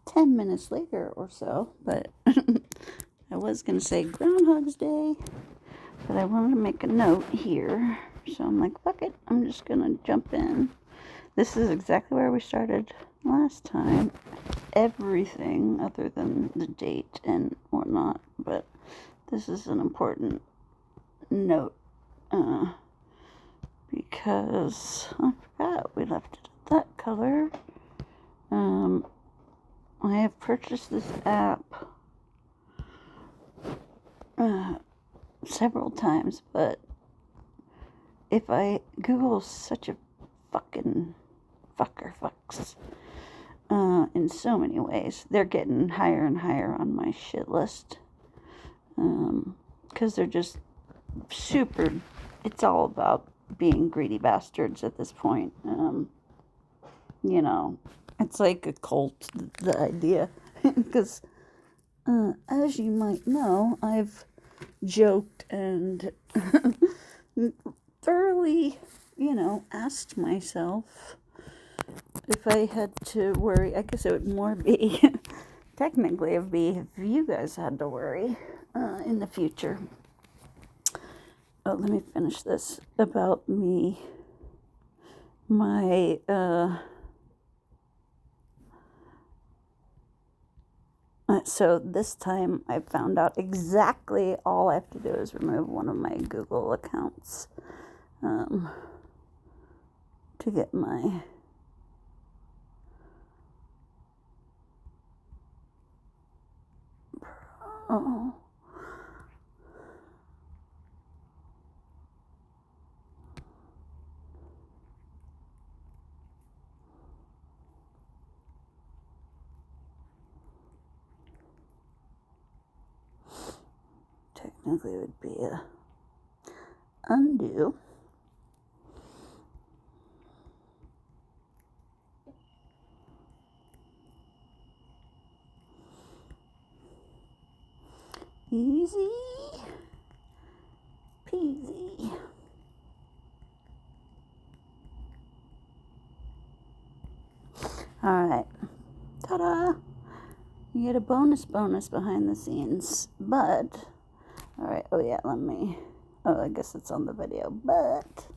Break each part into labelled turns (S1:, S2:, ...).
S1: 10 minutes later or so, but I was going to say Groundhog's Day, but I wanted to make a note here, so I'm like, fuck it, I'm just going to jump in. This is exactly where we started last time. Everything other than the date and whatnot, but this is an important note, because I forgot we left it at that color. I have purchased this app several times, but if I Google such a fucking fucks in so many ways, they're getting higher and higher on my shit list, because they're just super, it's all about being greedy bastards at this point. You know, it's like a cult, the idea, because as you might know, I've joked and thoroughly, asked myself if I had to worry. I guess it would more be, technically it would be if you guys had to worry in the future. Oh, let me finish this about me. So this time I found out exactly all I have to do is remove one of my Google accounts to get my technically it would be a undo. Easy peasy. Alright. Ta-da! You get a bonus behind the scenes. But, alright, oh yeah, I guess it's on the video, but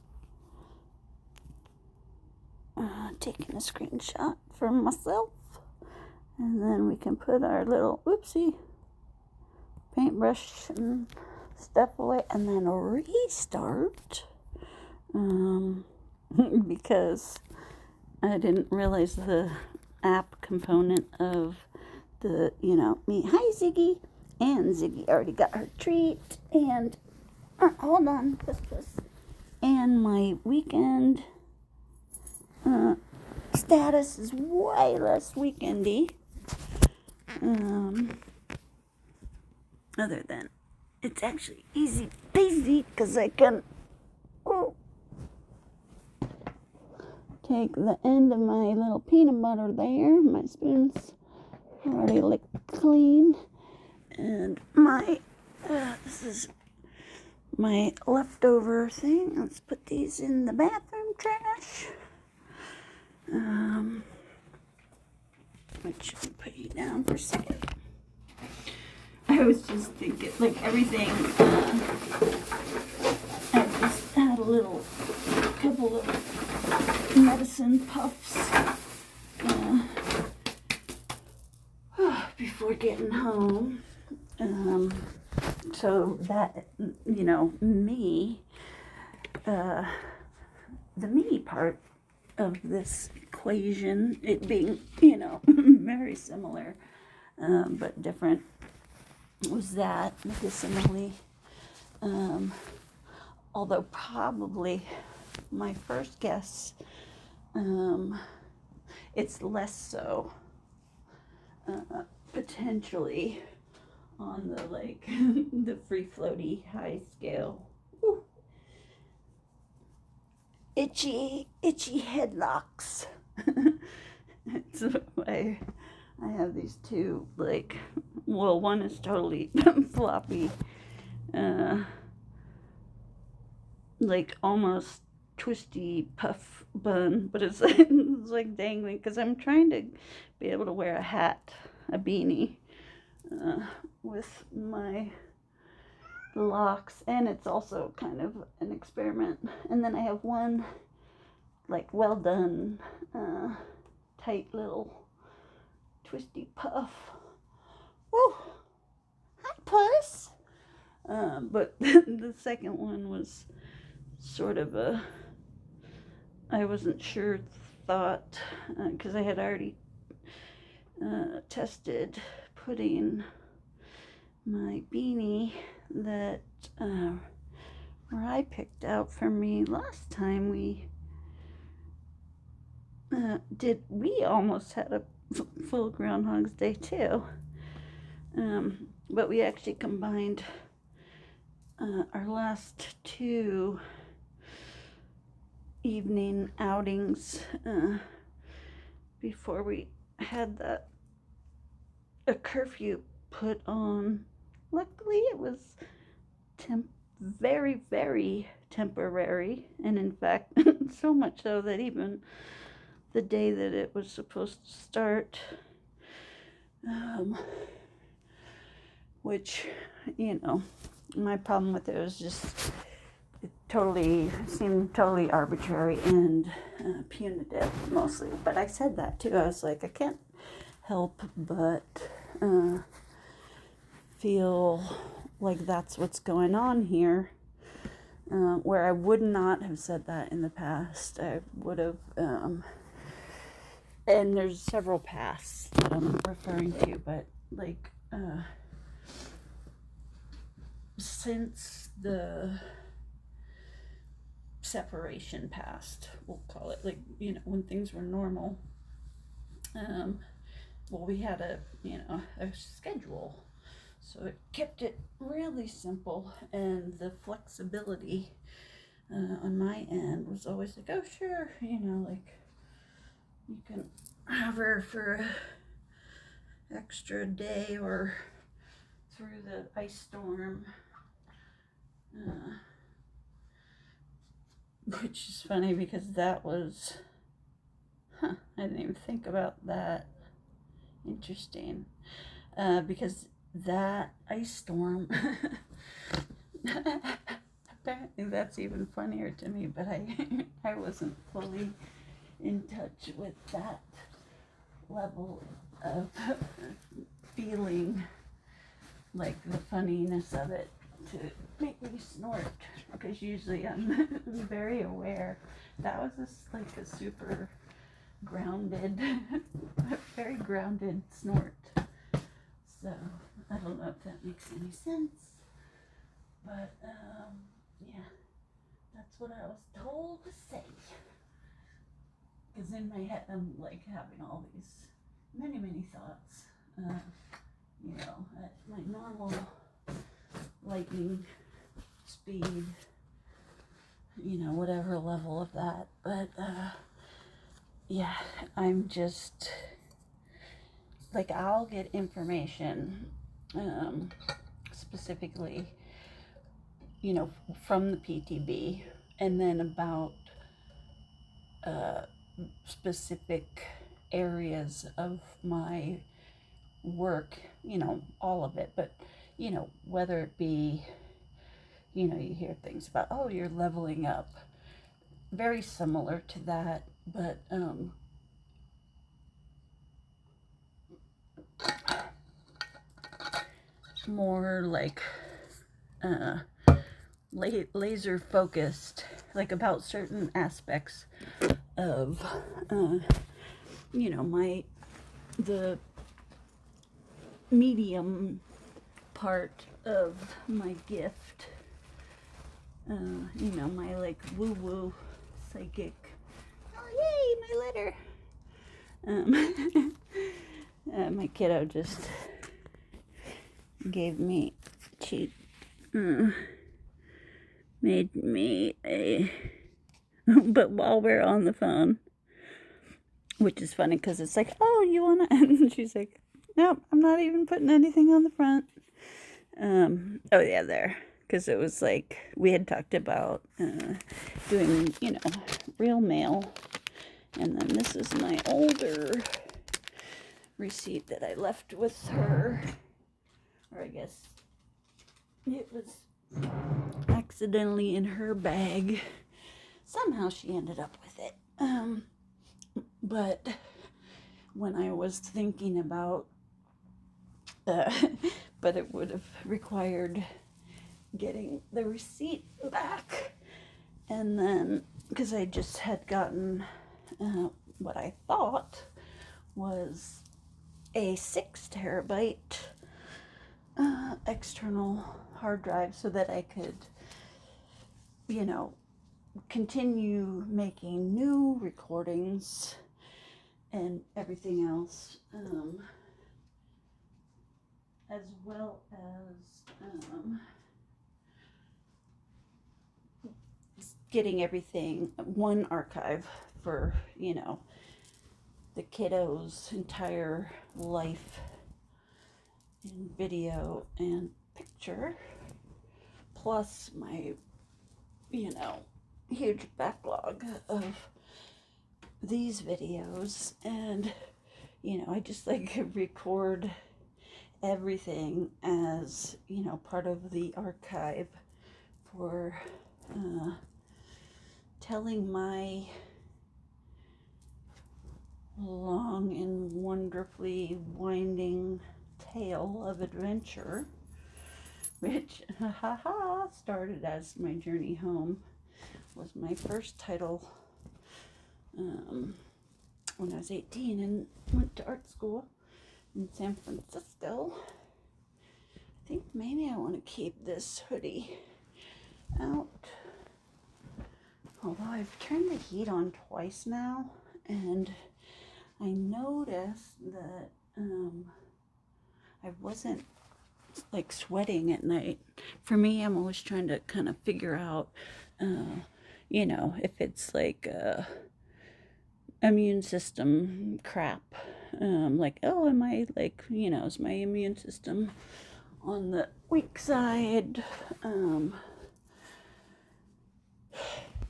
S1: taking a screenshot for myself. And then we can put our little, whoopsie, paintbrush and stuff away, and then restart, because I didn't realize the app component of the, me. Hi, Ziggy. And Ziggy already got her treat, and hold on, puss. And my weekend status is way less weekendy. Other than it's actually easy peasy because I can take the end of my little peanut butter there. My spoon's already licked clean, and this is my leftover thing. Let's put these in the bathroom trash. Which I'll put you down for a second. I was just thinking, like, everything, I just had a couple of medicine puffs before getting home. So that, me, the me part of this equation, it being, very similar, but different, was that medicinally, although probably my first guess, it's less so, potentially on the, the free floaty high scale. Woo. Itchy headlocks. It's why I have these two, one is totally floppy, almost twisty puff bun, but it's like dangling, because I'm trying to be able to wear a hat, a beanie, with my locks, and it's also kind of an experiment. And then I have one like well done tight little twisty puff. Woo! Hi, puss! But the second one was sort of a, I wasn't sure, thought, because I had already tested putting my beanie that I picked out for me last time we we almost had a full Groundhog's Day too, but we actually combined our last two evening outings before we had a curfew put on. Luckily, it was very, very temporary, and in fact, so much so that even the day that it was supposed to start, which, you know, my problem with it was just it seemed totally arbitrary and punitive mostly. But I said that too. I was like, I can't help but feel like that's what's going on here, where I would not have said that in the past. I would have, and there's several pasts that I'm referring to, but like since the separation past, we'll call it, like, you know, when things were normal, well, we had a schedule. So it kept it really simple, and the flexibility on my end was always like, oh, sure, you know, like, you can have her for an extra day or through the ice storm, which is funny because that was, I didn't even think about that. Interesting, because that ice storm, apparently that's even funnier to me, but I wasn't fully in touch with that level of feeling like the funniness of it to make me snort, because usually I'm very aware. That was just like a super grounded, very grounded snort. So I don't know if that makes any sense, but yeah, that's what I was told to say. Because in my head I'm like having all these many thoughts, you know, at my normal lightning speed, you know, whatever level of that. But yeah, I'm just like, I'll get information specifically, you know, from the PTB, and then about specific areas of my work, you know, all of it, but, you know, whether it be, you know, you hear things about, oh, you're leveling up, very similar to that, but more like laser focused, like about certain aspects of you know, the medium part of my gift, you know, my like woo psychic. Oh yay, my letter. My kiddo just gave me, she made me a, but while we're on the phone, which is funny because it's like, oh, you wanna, and she's like, nope, I'm not even putting anything on the front. Oh yeah, there, because it was like, we had talked about doing, you know, real mail, and then this is my older receipt that I left with her, or I guess it was accidentally in her bag. Somehow she ended up with it. But when I was thinking about, but it would have required getting the receipt back. And then, because I just had gotten what I thought was a 6 terabyte external hard drive so that I could, you know, continue making new recordings and everything else, as well as getting everything, one archive for, you know, the kiddo's entire life in video and picture, plus my, you know, huge backlog of these videos. And, you know, I just like record everything as, you know, part of the archive for telling my long and wonderfully winding tale of adventure, which started as my journey home. Was my first title when I was 18 and went to art school in San Francisco. I think maybe I want to keep this hoodie out, although I've turned the heat on twice now, and I noticed that I wasn't like sweating at night. For me, I'm always trying to kind of figure out, you know, if it's like immune system crap. Like, oh, am I like, you know, is my immune system on the weak side?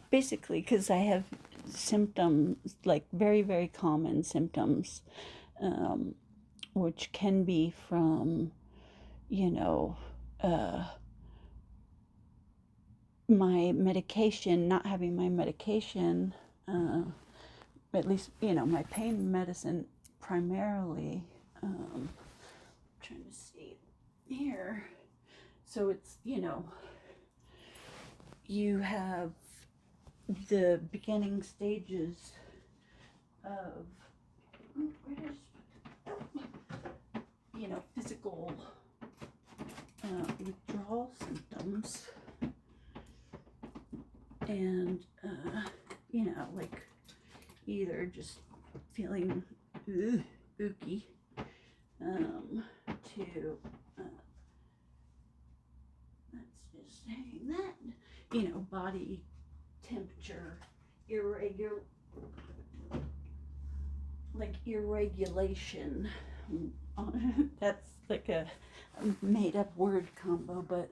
S1: Basically, because I have symptoms, like very, very common symptoms, which can be from, you know, my medication, not having my medication, at least, you know, my pain medicine primarily. I'm trying to see here. So it's, you know, you have the beginning stages of, you know, physical withdrawal symptoms, and you know, like either just feeling ooky, to let's just say that, you know, body temperature irregulation. That's like a made up word combo, but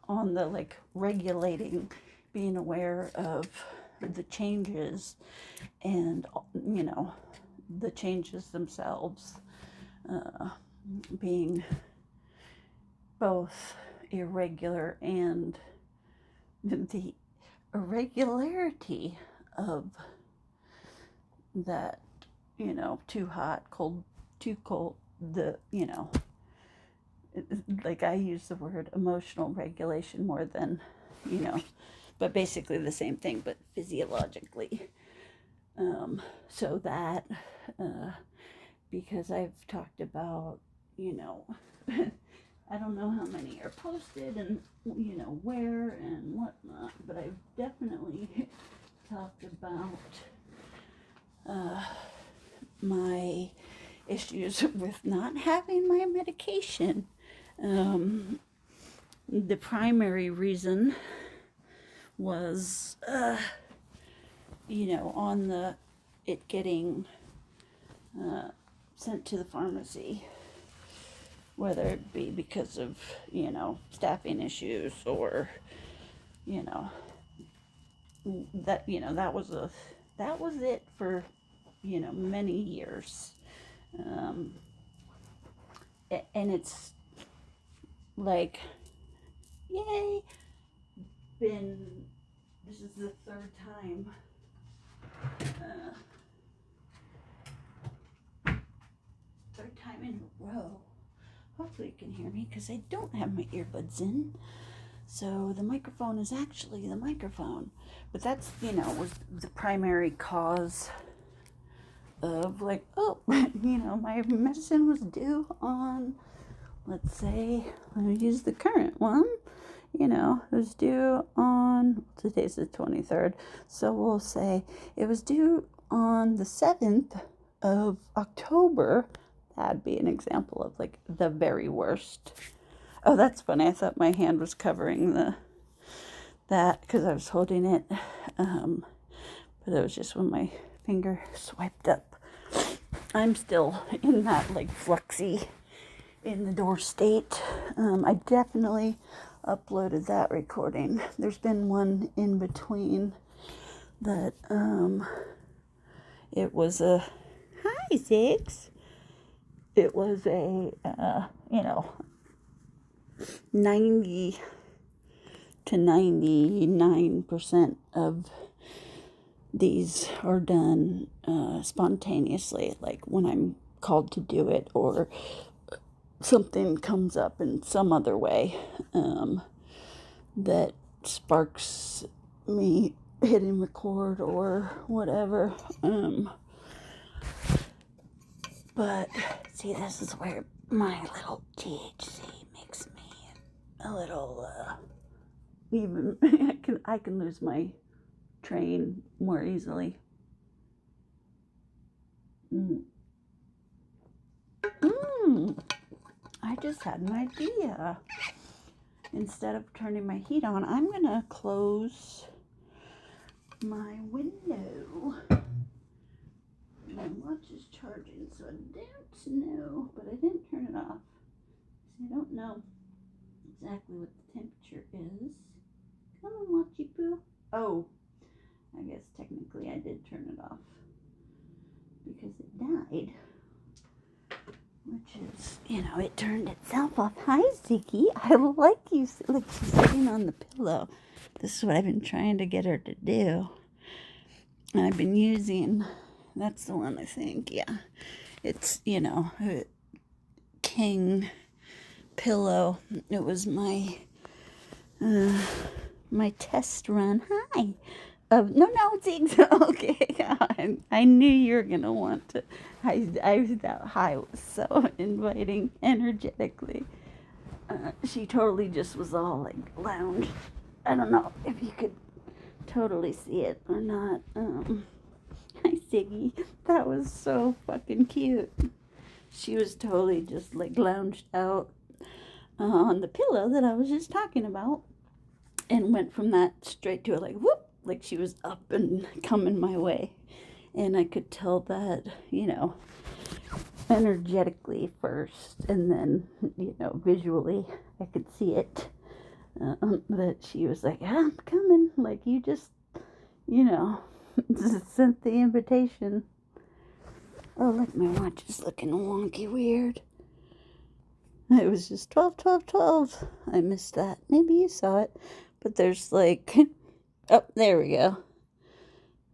S1: on the like regulating, being aware of the changes, and, you know, the changes themselves being both irregular, and the irregularity of that, you know, too hot, cold, too cold, the, you know, like I use the word emotional regulation more than, you know, but basically the same thing, but physiologically. So that, because I've talked about, you know, I don't know how many are posted and, you know, where and whatnot, but I've definitely talked about my issues with not having my medication. The primary reason was, you know, on the, it getting sent to the pharmacy, whether it be because of, you know, staffing issues, or, you know, that, you know, that was it for, you know, many years. Um, and it's like, yay, this is the third time, in a row. Hopefully you can hear me because I don't have my earbuds in. So the microphone is actually the microphone. But that's, was the primary cause of like, oh, my medicine was due on, let's say, let me use the current one. It was due on, today's the 23rd. So we'll say it was due on the 7th of October. That'd be an example of like the very worst. Oh, that's funny. I thought my hand was covering that because I was holding it. But it was just when my finger swiped up. I'm still in that like fluxy in the door state. I definitely uploaded that recording. There's been one in between that it was a hi Ziggs. It was a 90 to 99% of these are done spontaneously, like when I'm called to do it or something comes up in some other way that sparks me hitting record or whatever. But see, this is where my little THC makes me a little even I can lose my train more easily. I just had an idea. Instead of turning my heat on, I'm gonna close my window. My watch is charging, so I don't know, but I didn't turn it off. So I don't know exactly what the temperature is. Come on, Watchy Poo. Oh, I guess technically I did turn it off because it died. Which is, it turned itself off. Hi, Ziggy. I like you. Look, she's sitting on the pillow. This is what I've been trying to get her to do. And I've been using, that's the one I think, yeah. It's, a king pillow. It was my test run. Hi. No, Ziggs. Okay. I knew you were going to want to. That hi was so inviting energetically. She totally just was all like lounged. I don't know if you could totally see it or not. Hi, Ziggy. That was so fucking cute. She was totally just like lounged out on the pillow that I was just talking about and went from that straight to it like whoop, like she was up and coming my way. And I could tell that, energetically first and then, visually I could see it. That she was like, I'm coming. Like you just, sent the invitation. Oh, look, my watch is looking wonky weird. It was just 12, 12, 12. I missed that. Maybe you saw it. But there's like, oh, there we go.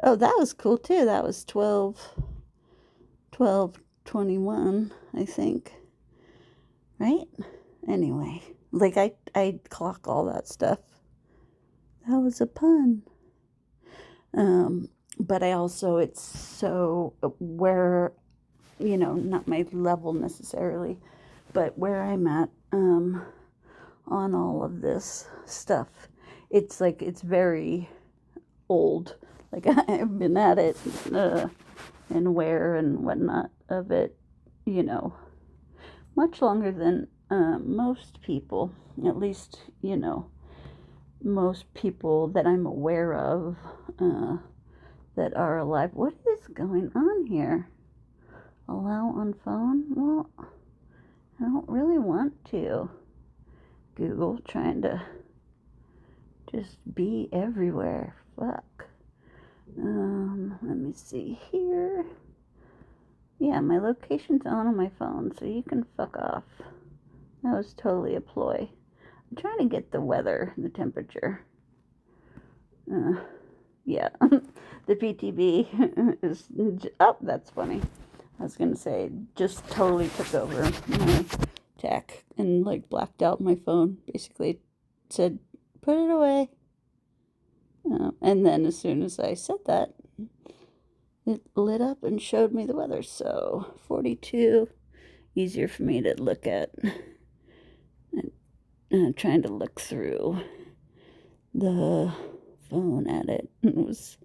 S1: Oh, that was cool too. That was 12:21, I think. Right? Anyway, like I clock all that stuff. That was a pun. But I also, it's so where, not my level necessarily, but where I'm at on all of this stuff. It's like, it's very old. Like I've been at it and where and whatnot of it, much longer than most people, at least, most people that I'm aware of that are alive. What is going on here? Allow on phone? Well, I don't really want to. Google trying to just be everywhere. Fuck. Let me see here. Yeah, my location's on my phone, so you can fuck off. That was totally a ploy. I'm trying to get the weather, the temperature. Yeah, the PTB is, oh, that's funny. I was going to say, just totally took over my tech and like blacked out my phone. Basically said, put it away. And then as soon as I said that, it lit up and showed me the weather. So 42, easier for me to look at. And trying to look through the phone at it. It was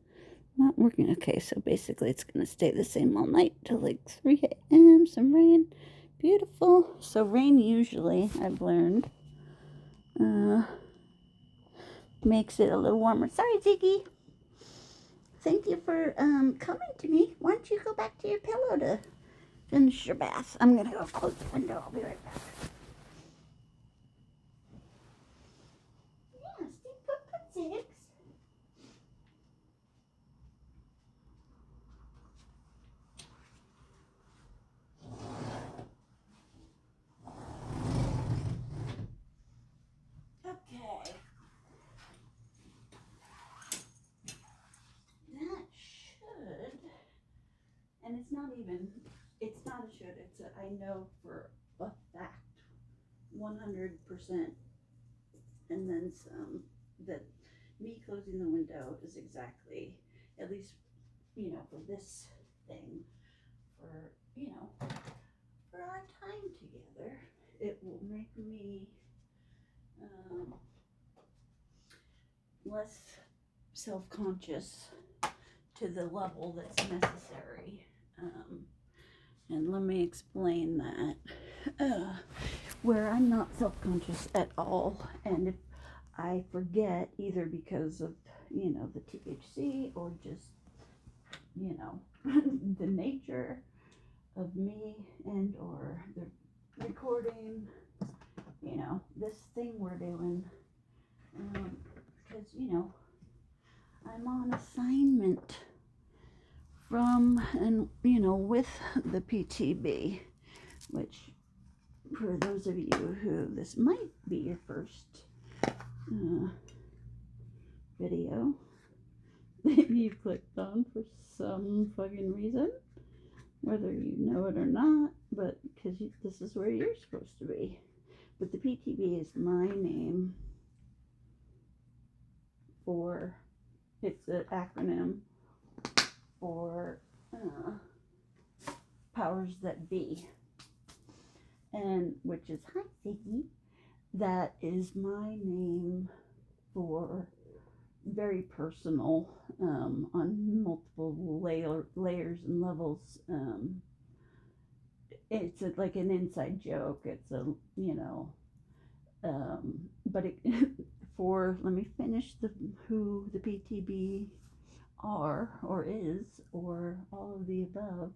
S1: not working. Okay, so basically it's going to stay the same all night till like 3 a.m. Some rain. Beautiful. So rain usually, I've learned, makes it a little warmer. Sorry, Ziggy. Thank you for coming to me. Why don't you go back to your pillow to finish your bath? I'm going to go close the window. I'll be right back. Yeah, Steve, put 6. Okay. That should, and it's not a should, it's a, I know for a fact, 100%, and then some, that me closing the window is exactly, at least, for this thing, for, for our time together, it will make me less self-conscious to the level that's necessary. And let me explain that. Where I'm not self-conscious at all, and if I forget, either because of, the THC or just, the nature of me and or the recording, this thing we're doing, because, I'm on assignment from, and, with the PTB, which, for those of you who this might be your first video that you clicked on for some fucking reason, whether you know it or not, but because this is where you're supposed to be. But the PTB is my name for, it's an acronym for powers that be, and which is, hi Ziggy, that is my name for very personal, on multiple layers and levels. It's like an inside joke. It's a, but it, for, let me finish who the PTB are, or is, or all of the above,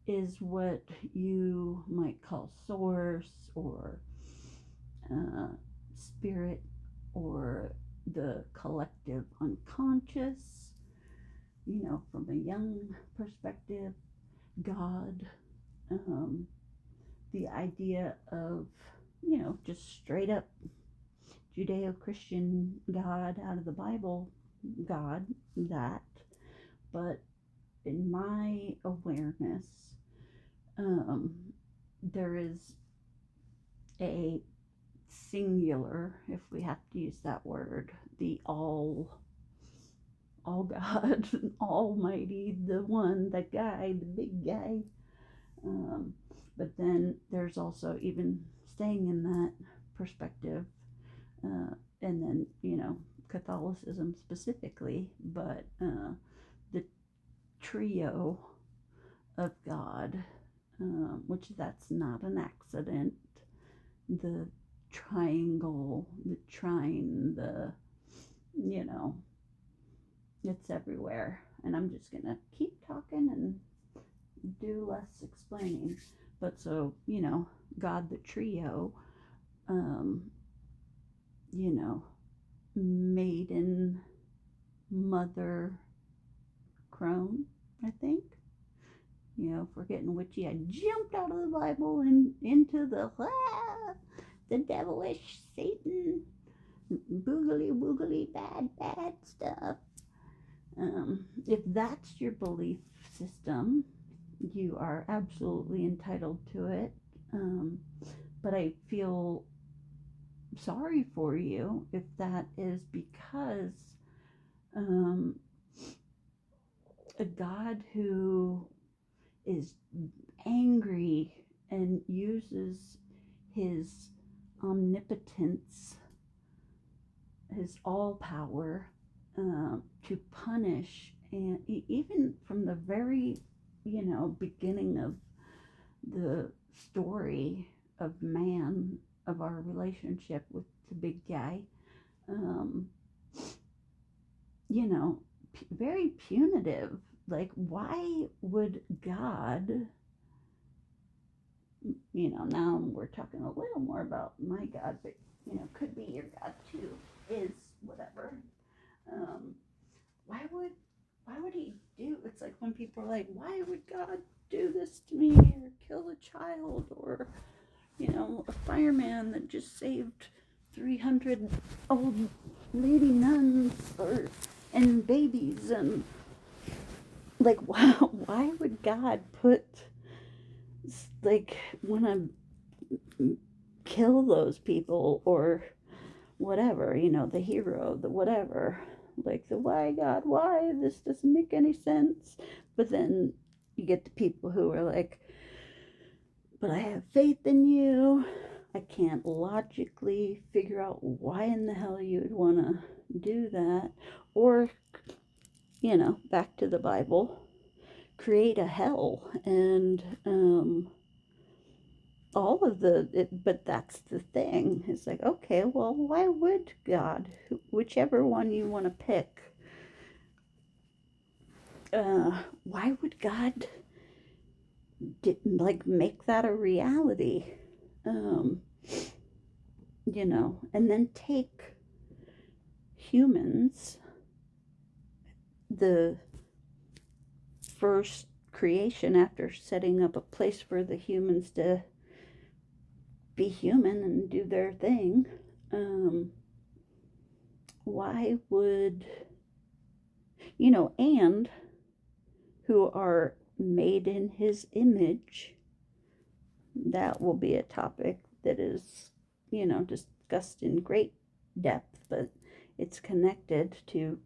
S1: is what you might call source, or spirit, or the collective unconscious, from a young perspective, God, the idea of, just straight up Judeo-Christian God out of the Bible, God, that, but in my awareness, there is a singular, if we have to use that word, the all God, almighty, the one, the guy, the big guy. But then there's also, even staying in that perspective, and then, Catholicism specifically, but the trio of God, which that's not an accident, the triangle, the trine, the, it's everywhere. And I'm just gonna keep talking and do less explaining. But so, God, the trio, maiden, mother, crone, I think, You know, if we're getting witchy, I jumped out of the Bible and into the devilish Satan boogly woogly bad stuff. If that's your belief system, you are absolutely entitled to it. But I feel sorry for you if that is because a God who is angry and uses his omnipotence, his all power, to punish, and even from the very, beginning of the story of man, of our relationship with the big guy, very punitive. Like, why would God, now we're talking a little more about my God, but, could be your God too, is whatever. Why would he do, it's like when people are like, why would God do this to me, or kill a child, or, a fireman that just saved 300 old lady nuns, and babies, and like, why would God want to kill those people, or whatever, the hero, the whatever, like, the why, God, why, this doesn't make any sense. But then you get the people who are like, but I have faith in you. I can't logically figure out why in the hell you would want to do that. Or, back to the Bible, create a hell, and all of but that's the thing. It's like, okay, well, why would God, whichever one you want to pick, why would God make that a reality? And then take humans, the first creation, after setting up a place for the humans to be human and do their thing, why would, and who are made in his image? That will be a topic that is, discussed in great depth, but it's connected to,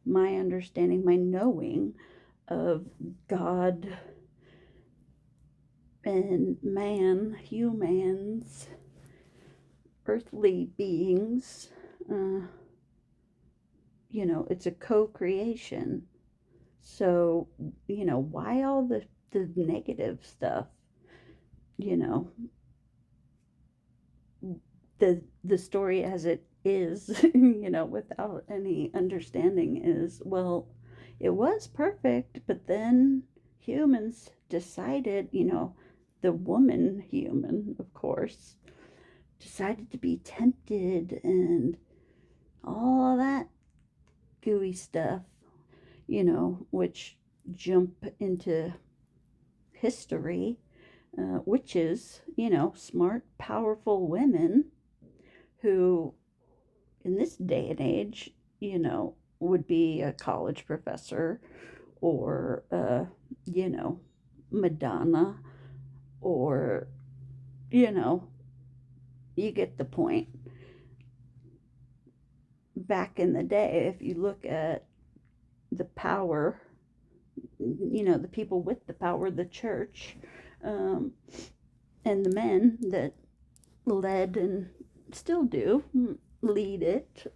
S1: my understanding, my knowing of God and man, humans, earthly beings. It's a co-creation. So, why all the negative stuff? The story as it is, without any understanding, is, well, it was perfect, but then humans decided, the woman human, of course, decided to be tempted, and all that gooey stuff, which jump into history, witches, smart, powerful women who, in this day and age, would be a college professor, or, Madonna, or, you get the point. Back in the day, if you look at the power, the people with the power, the church, and the men that led and still do lead it,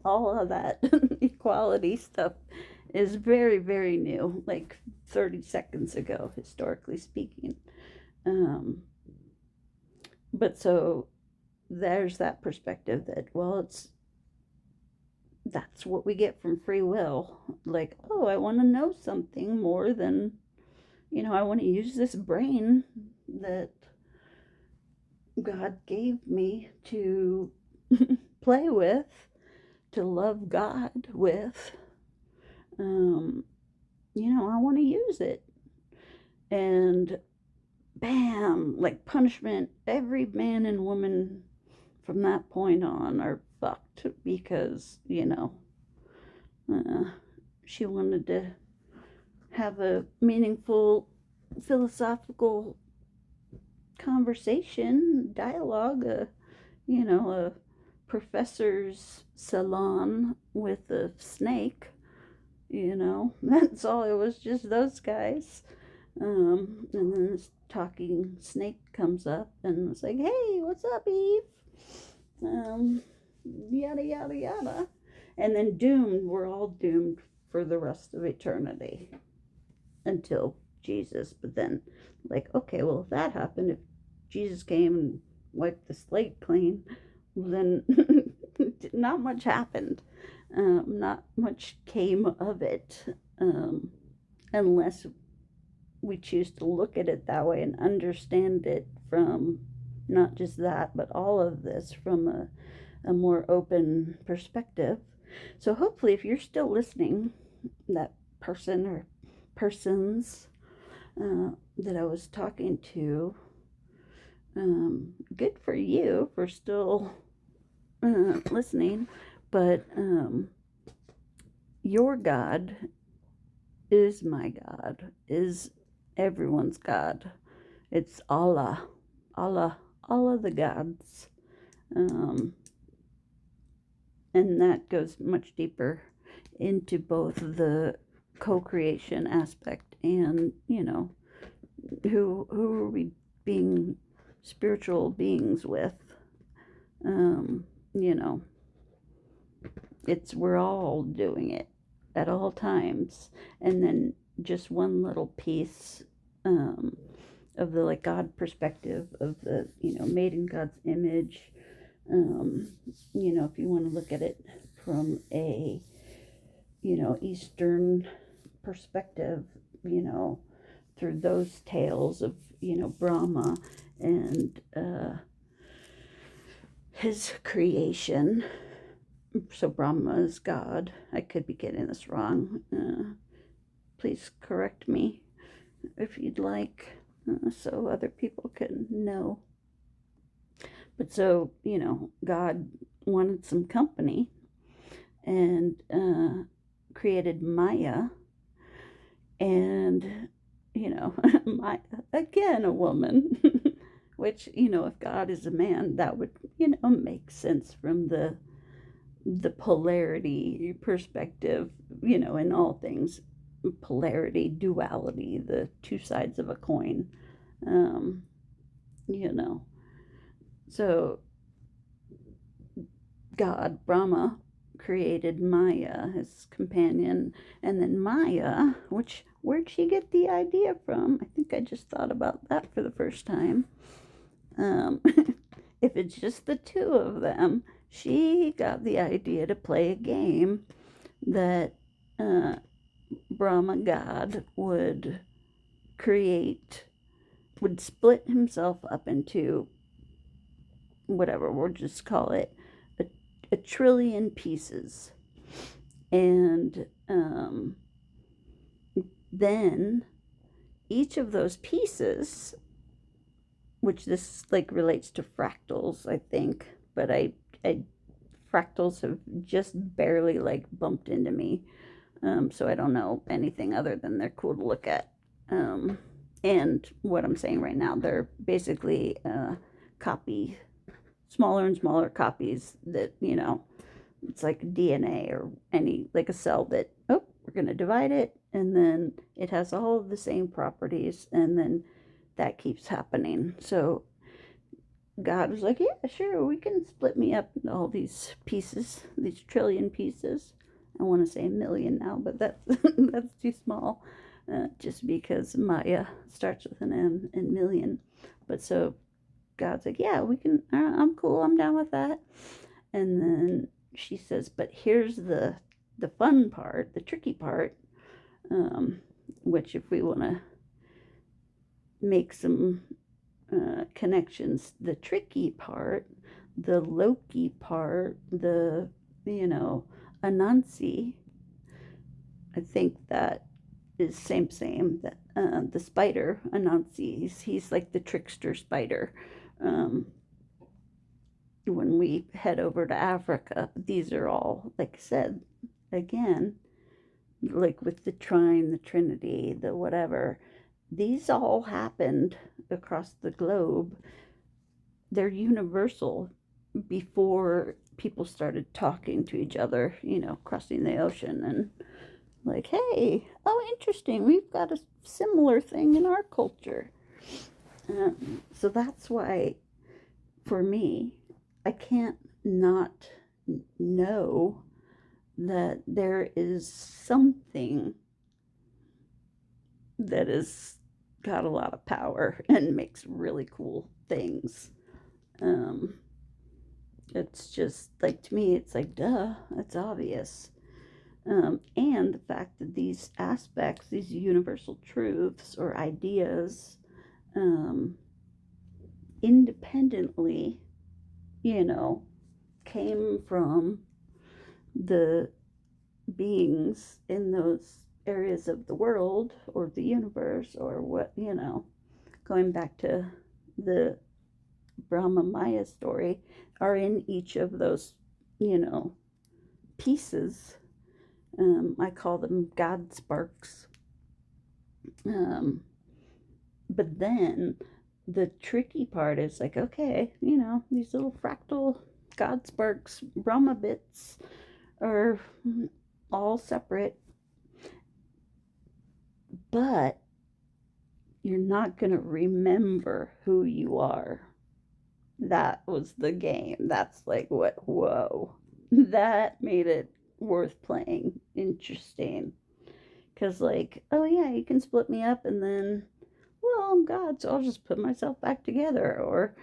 S1: all of that equality stuff is very, very new, like 30 seconds ago, historically speaking. But so there's that perspective that, well, that's what we get from free will. Like, oh, I want to know something more than, I want to use this brain that God gave me to play with, to love God with. I want to use it. And bam, like punishment, every man and woman from that point on are fucked because, she wanted to have a meaningful philosophical conversation, dialogue, a professor's salon with a snake, that's all. It was just those guys. And then this talking snake comes up and it's like, hey, what's up, Eve? Yada, yada, yada. And then doomed, we're all doomed for the rest of eternity until Jesus. But then, like, okay, well, if that happened, if Jesus came and wiped the slate clean, well, then not much happened. Not much came of it, unless we choose to look at it that way and understand it from not just that, but all of this from a more open perspective. So hopefully, if you're still listening, that person or persons that I was talking to, good for you for still listening. But your God is my God, is everyone's God. It's Allah, the gods. And that goes much deeper into both the co-creation aspect and, who are we being spiritual beings with? We're all doing it at all times. And then just one little piece of the God perspective of the, made in God's image. If you want to look at it from a, Eastern perspective, through those tales of, Brahma and his creation. So Brahma is God. I could be getting this wrong. Please correct me if you'd like, so other people can know. But so, God wanted some company and created Maya. And, Maya, again, a woman, which, if God is a man, that would, make sense from the polarity perspective, in all things. Polarity, duality, the two sides of a coin, So God, Brahma, created Maya, his companion, and then Maya, where'd she get the idea from? I think I just thought about that for the first time. If it's just the two of them, she got the idea to play a game that Brahma God would split himself up into whatever, we'll just call it a trillion pieces. And then each of those pieces, which this relates to fractals, I think, but fractals have just barely bumped into me. So I don't know anything other than they're cool to look at. And what I'm saying right now, they're basically smaller and smaller copies that, it's like DNA or a cell that, we're going to divide it, and then it has all of the same properties, and then that keeps happening. So God was like, yeah, sure, we can split me up into all these pieces, these trillion pieces. I want to say 1,000,000 now, but that's too small, just because Maya starts with an M and million. But so God's like, yeah, we can, I'm cool, I'm down with that. And then she says, but here's the fun part, the tricky part, which if we want to make some connections, the tricky part, the Loki part, the, Anansi, I think that is same. The spider, Anansi, he's like the trickster spider. When we head over to Africa, these are all, like I said, again, like with the trine, the Trinity, the whatever, these all happened across the globe. They're universal before people started talking to each other, crossing the ocean and like, hey, oh, interesting, we've got a similar thing in our culture. So that's why, for me, I can't not know that there is something that has got a lot of power and makes really cool things. It's just like, to me, it's like, duh, it's obvious. And the fact that these aspects, these universal truths or ideas, independently, came from the beings in those areas of the world or the universe or what, going back to the Brahma Maya story, are in each of those, pieces. I call them God sparks. But then the tricky part is like, okay, these little fractal God sparks, Brahma bits are all separate, but you're not going to remember who you are. That was the game. That's like, what, whoa. That made it worth playing. Interesting. Because like, oh yeah, you can split me up and then, well, I'm God, so I'll just put myself back together. Or,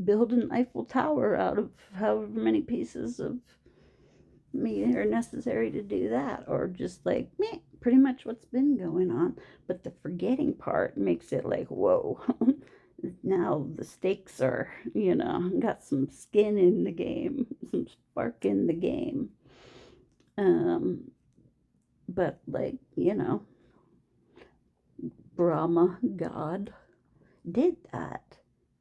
S1: build an Eiffel Tower out of however many pieces of me are necessary to do that. Or just like, meh, pretty much what's been going on. But the forgetting part makes it like, whoa. Now the stakes are, got some skin in the game, some spark in the game. But like, Brahma, God, did that.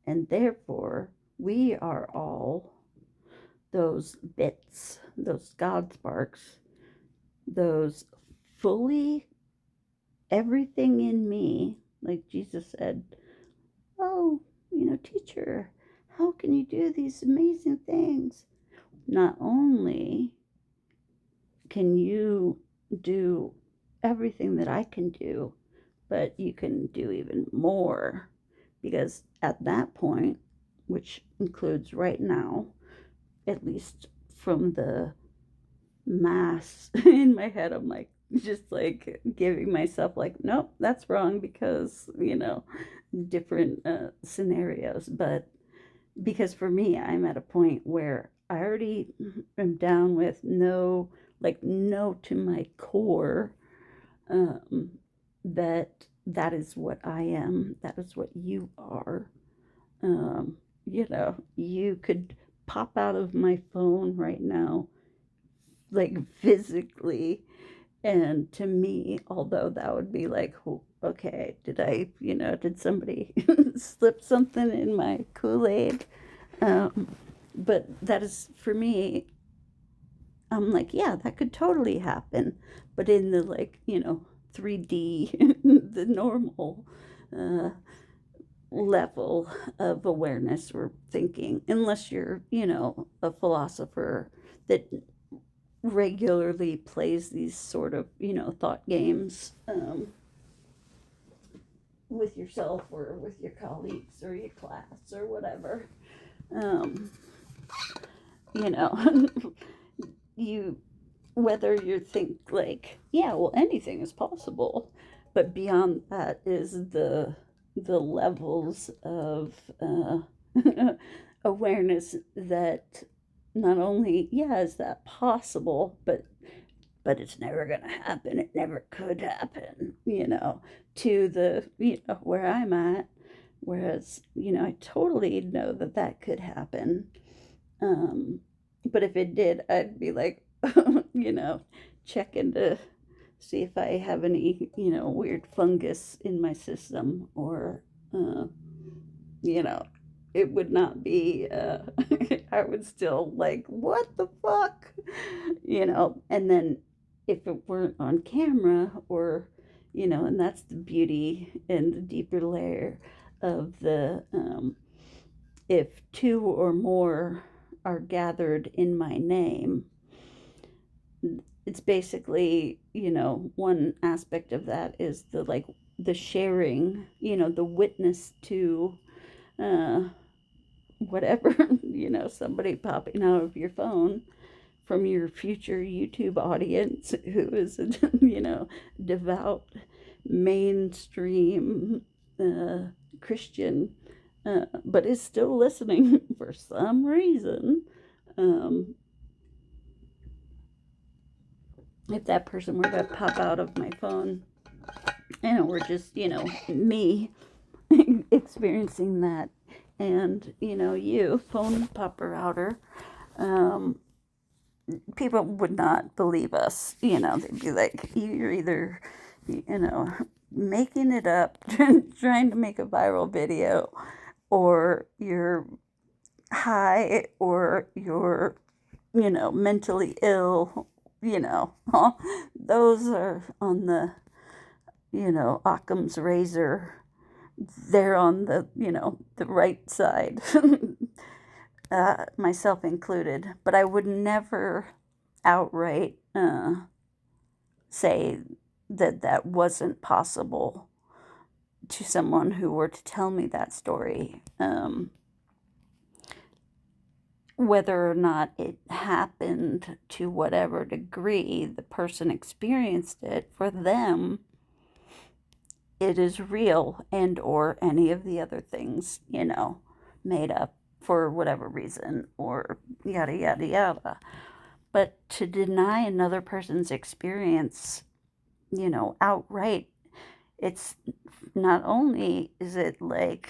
S1: And therefore, we are all those bits, those God sparks, those fully everything in me, like Jesus said, oh, teacher, how can you do these amazing things? Not only can you do everything that I can do, but you can do even more. Because at that point, which includes right now, at least from the mass in my head, I'm like, just like giving myself like, nope, that's wrong because, different scenarios. But because for me, I'm at a point where I already am down with no to my core, that is what I am, that is what you are. You could pop out of my phone right now, like physically, and to me, although that would be like, okay, did somebody slip something in my Kool-Aid? But that is, for me, I'm like, yeah, that could totally happen. But in the 3D, the normal level of awareness or thinking, unless you're, a philosopher that regularly plays these sort of, thought games with yourself or with your colleagues or your class or whatever. Whether you think like, yeah, well, anything is possible, but beyond that is the levels of awareness that not only, yeah, is that possible, but it's never going to happen. It never could happen, to the, where I'm at. Whereas, I totally know that could happen. But if it did, I'd be like, check into see if I have any, weird fungus in my system, or, you know, it would not be, I would still like, what the fuck? And then if it weren't on camera, or, and that's the beauty and the deeper layer of the, if two or more are gathered in my name, it's basically, one aspect of that is the, like, the sharing, the witness to, whatever, somebody popping out of your phone from your future YouTube audience who is, devout, mainstream, Christian, but is still listening for some reason. If that person were to pop out of my phone, or just, me experiencing that, and, you, phone popper outer, people would not believe us. They'd be like, you're either, making it up, trying to make a viral video, or you're high, or you're, mentally ill, those are on the, Occam's razor. They're on the, the right side, myself included. But I would never outright say that that wasn't possible to someone who were to tell me that story. Whether or not it happened to whatever degree the person experienced it, for them, it is real, and or any of the other things, made up for whatever reason, or yada, yada, yada. But to deny another person's experience, outright, it's not only is it like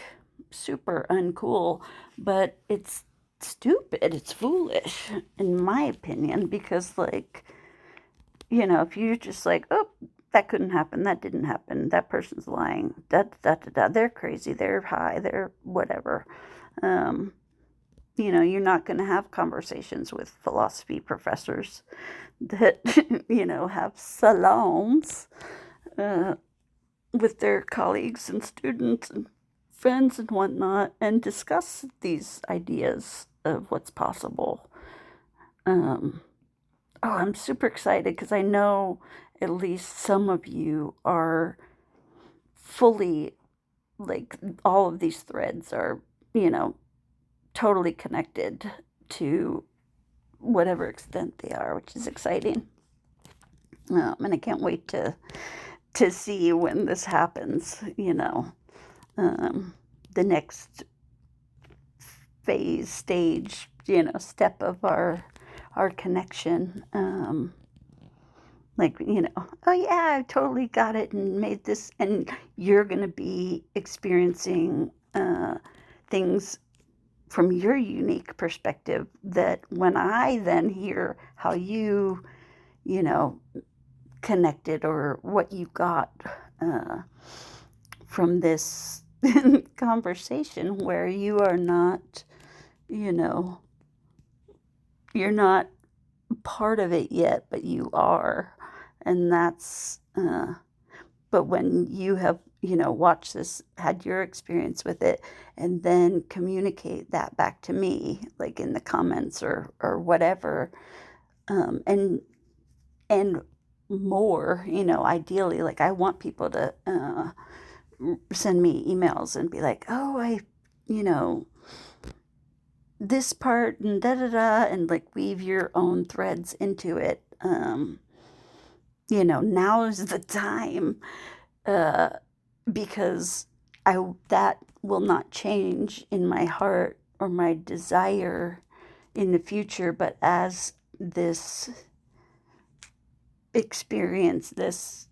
S1: super uncool, but it's stupid, it's foolish, in my opinion, because, like, if you're just like, oh, that couldn't happen, that didn't happen, that person's lying, they're crazy, they're high, they're whatever, you're not going to have conversations with philosophy professors that, have salons with their colleagues and students and friends and whatnot, and discuss these ideas of what's possible. I'm super excited because I know at least some of you are fully, like, all of these threads are, totally connected to whatever extent they are, which is exciting. And I can't wait to see when this happens, the next phase, stage, step of our connection. Like, oh yeah, I totally got it and made this, and you're going to be experiencing things from your unique perspective, that when I then hear how you, connected, or what you got from this conversation, where you are not, you're not part of it yet, but you are. And that's, but when you have, watched this, had your experience with it, and then communicate that back to me, like in the comments or whatever, and more, ideally, like, I want people to send me emails and be like, oh, this part and da-da-da, and, like, weave your own threads into it. Now is the time, because that will not change in my heart or my desire in the future, but as this experience, this,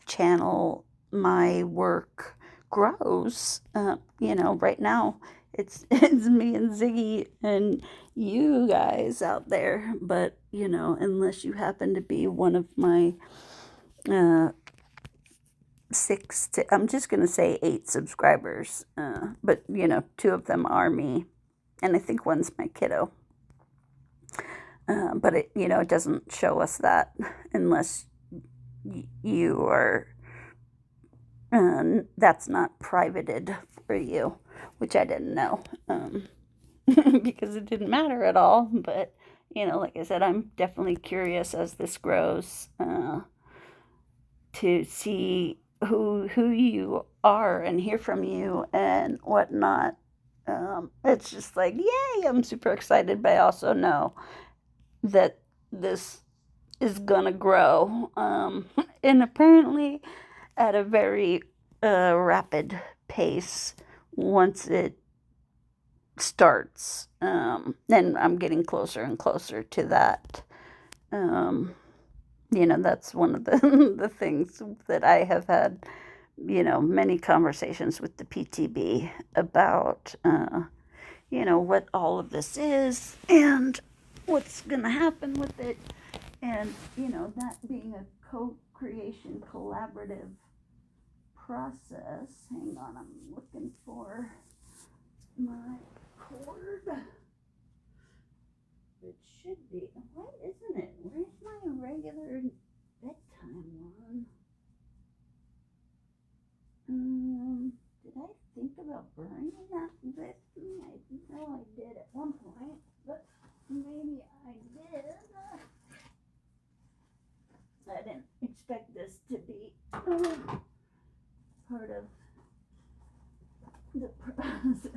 S1: channel, my work grows, right now it's me and Ziggy and you guys out there, but, unless you happen to be one of my I'm just going to say 8 subscribers. But, 2 of them are me. And I think one's my kiddo. But it doesn't show us that unless you are, that's not privated for you, which I didn't know, because it didn't matter at all. But, like I said, I'm definitely curious as this grows, to see who you are and hear from you and whatnot. It's just like, yay, I'm super excited, but I also know that this is gonna grow, and apparently at a very rapid pace once it starts. And I'm getting closer and closer to that. That's one of the the things that I have had, many conversations with the PTB about, what all of this is and what's going to happen with it. And, that being a co-creation collaborative process. Hang on, I'm looking for my cord. It should be. Why isn't it? Where's my regular bedtime one? Did I think about burning that with me? I know I did at one point, but maybe I did. I didn't expect this to be part of the process,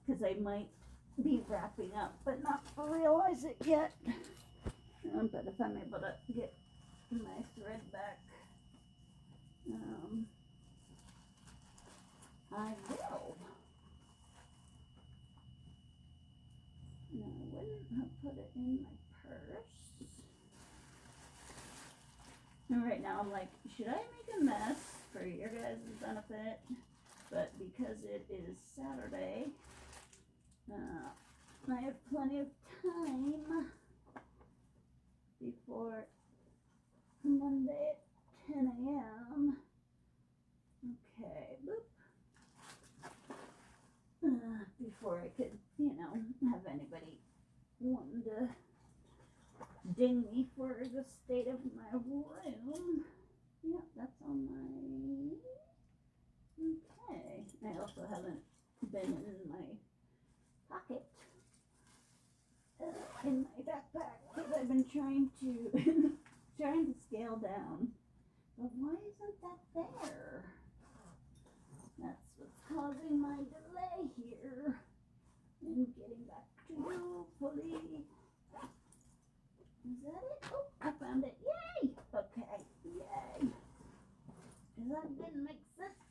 S1: because I might be wrapping up but not realize it yet. But if I'm able to get my thread back, I will. No, I wouldn't have put it in my purse. And right now I'm like, should I make a mess for your guys' benefit? But because it is Saturday, I have plenty of time before Monday at 10 a.m. Okay, boop. Before I could, have anybody wanting to ding me for the state of my room. Yeah, that's on my... Okay. I also haven't been in my pocket, in my backpack, because I've been trying to scale down. But why isn't that there? That's what's causing my delay here in getting back to you fully. Is that it? Oh, I found it. Yay! Okay, yay. Because that didn't make sense.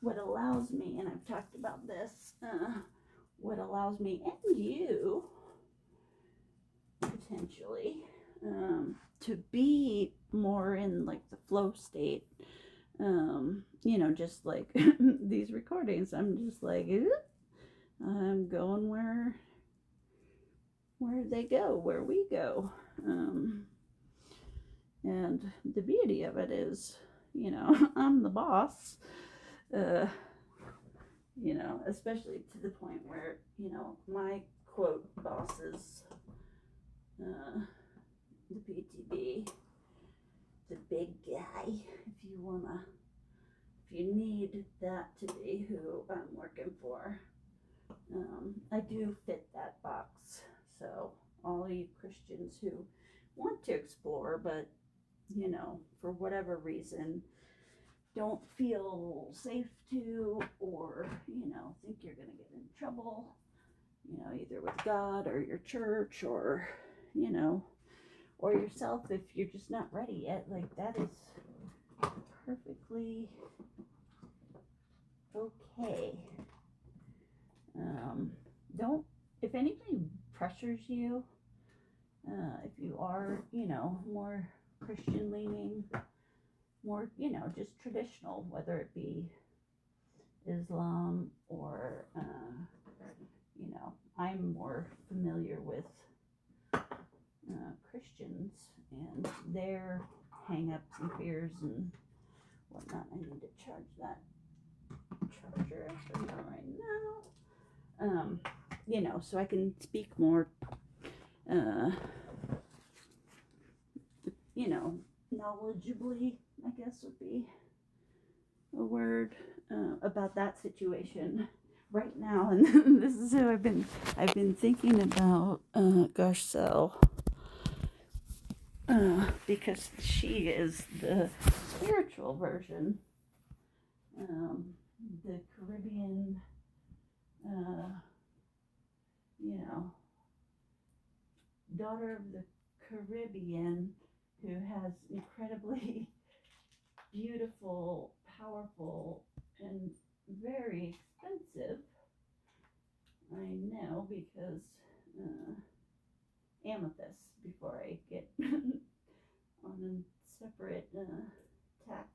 S1: What allows me, and I've talked about this, what allows me and you, potentially, to be more in like the flow state, just like these recordings, I'm just like, I'm going where they go, where we go. And the beauty of it is, I'm the boss, especially to the point where, my quote bosses, the PTB, the big guy, if you need that to be who I'm working for, I do fit that box. So all you Christians who want to explore, but, for whatever reason, don't feel safe to, or, think you're going to get in trouble, either with God or your church, or, or yourself, if you're just not ready yet, like, that is perfectly okay. If anybody pressures you, if you are, more Christian leaning, more, just traditional, whether it be Islam or, I'm more familiar with Christians and their hang-ups and fears and whatnot. I need to charge that charger for right now. You know, so I can speak more, you know, knowledgeably, I guess would be a word, about that situation right now. And this is who I've been thinking about, 𝒕𝒊𝒂𝒄𝒉, because she is the spiritual version, the Caribbean, you know, daughter of the Caribbean, who has incredibly beautiful, powerful, and very expensive, I know, because amethyst, before I get on a separate tact,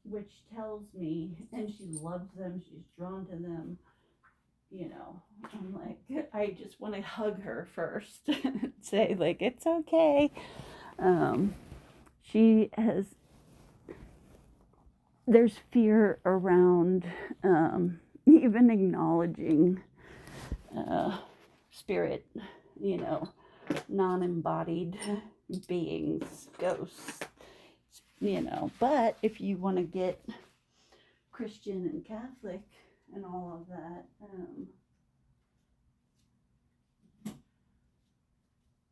S1: which tells me, and she loves them, she's drawn to them, you know. I'm like, I just want to hug her first and say, like, it's okay. She has, there's fear around even acknowledging spirit, you know, non-embodied beings, ghosts, you know. But if you want to get Christian and Catholic and all of that,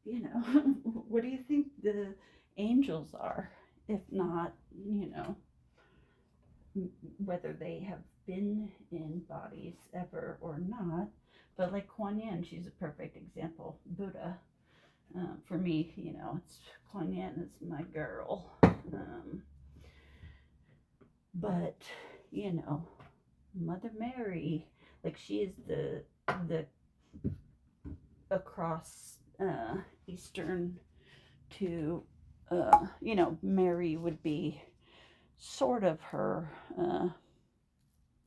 S1: you know, what do you think the angels are, if not, you know, whether they have been in bodies ever or not? But like Kuan Yin, she's a perfect example. Buddha, for me, you know, it's Kuan Yin is my girl. But, you know, Mother Mary, like, she is the across Eastern to, you know, Mary would be sort of her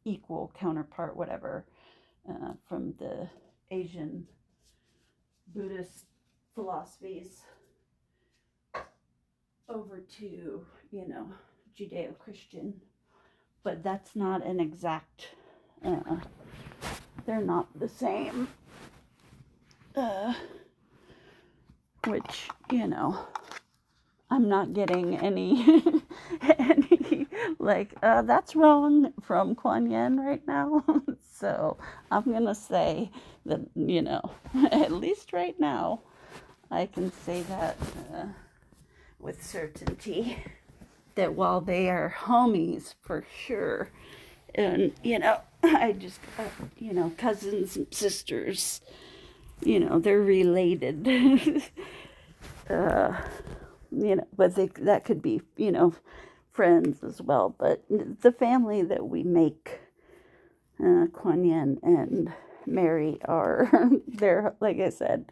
S1: equal counterpart, whatever, from the Asian Buddhist philosophies over to, you know, Judeo-Christian. But that's not an exact, they're not the same, which, you know, I'm not getting any, like, that's wrong from Kuan Yin right now. So I'm going to say that, you know, at least right now, I can say that with certainty, that while they are homies for sure, and, you know, I just, you know, cousins and sisters, you know, they're related. You know, but that could be, you know, friends as well. But the family that we make, Kuan Yin and Mary, are, they're, like I said,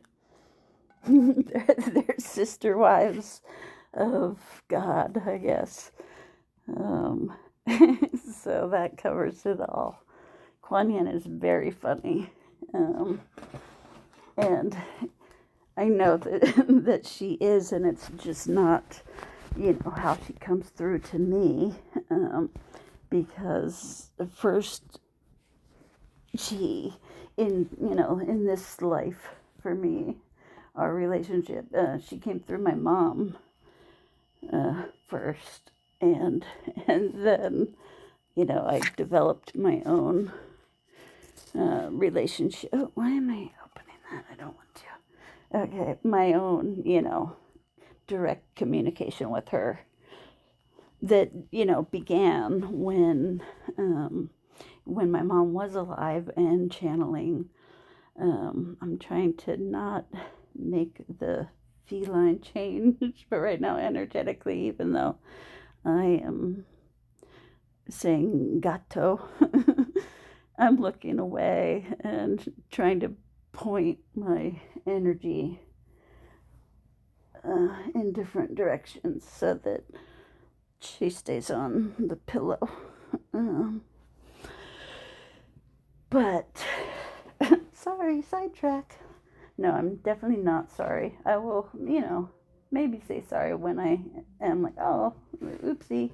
S1: they're sister wives of God, I guess. So that covers it all. Kuan Yin is very funny. And I know that that she is, and it's just not, you know, how she comes through to me, because first she, in, you know, in this life for me, our relationship, she came through my mom first, and then, you know, I developed my own relationship. Why am I opening that? I don't want to. Okay, my own, you know, direct communication with her that, you know, began when my mom was alive and channeling. I'm trying to not make the feline change, but right now energetically, even though I am saying gato, I'm looking away and trying to point my energy in different directions so that she stays on the pillow. But sorry, sidetrack. no, I'm definitely not sorry. I will, maybe say sorry when I am like, oh, oopsie,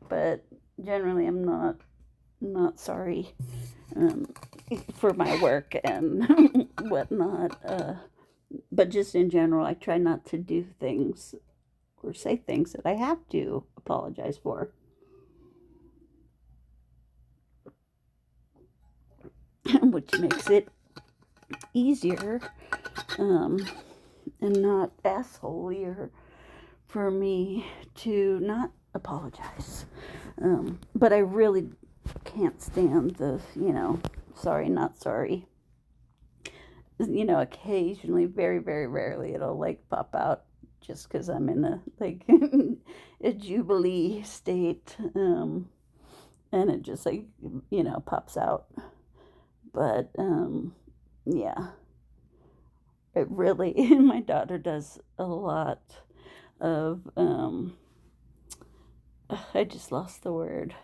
S1: but generally I'm not sorry for my work and whatnot. But just in general, I try not to do things or say things that I have to apologize for. Which makes it easier and not asshole-ier for me to not apologize. But I really can't stand the, sorry, not sorry. Occasionally, very, very rarely, it'll like pop out just because I'm in a like a jubilee state, and it just like pops out. But yeah, it really my daughter does a lot of I just lost the word.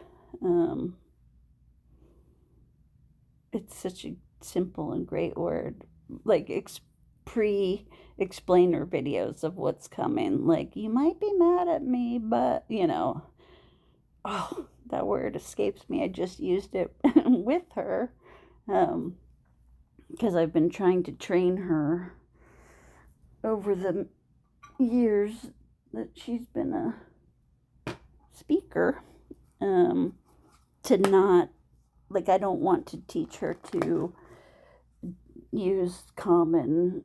S1: It's such a simple and great word, like explainer videos of what's coming. Like, you might be mad at me, but oh, that word escapes me. I just used it with her because I've been trying to train her over the years that she's been a speaker, to not, like, I don't want to teach her to use common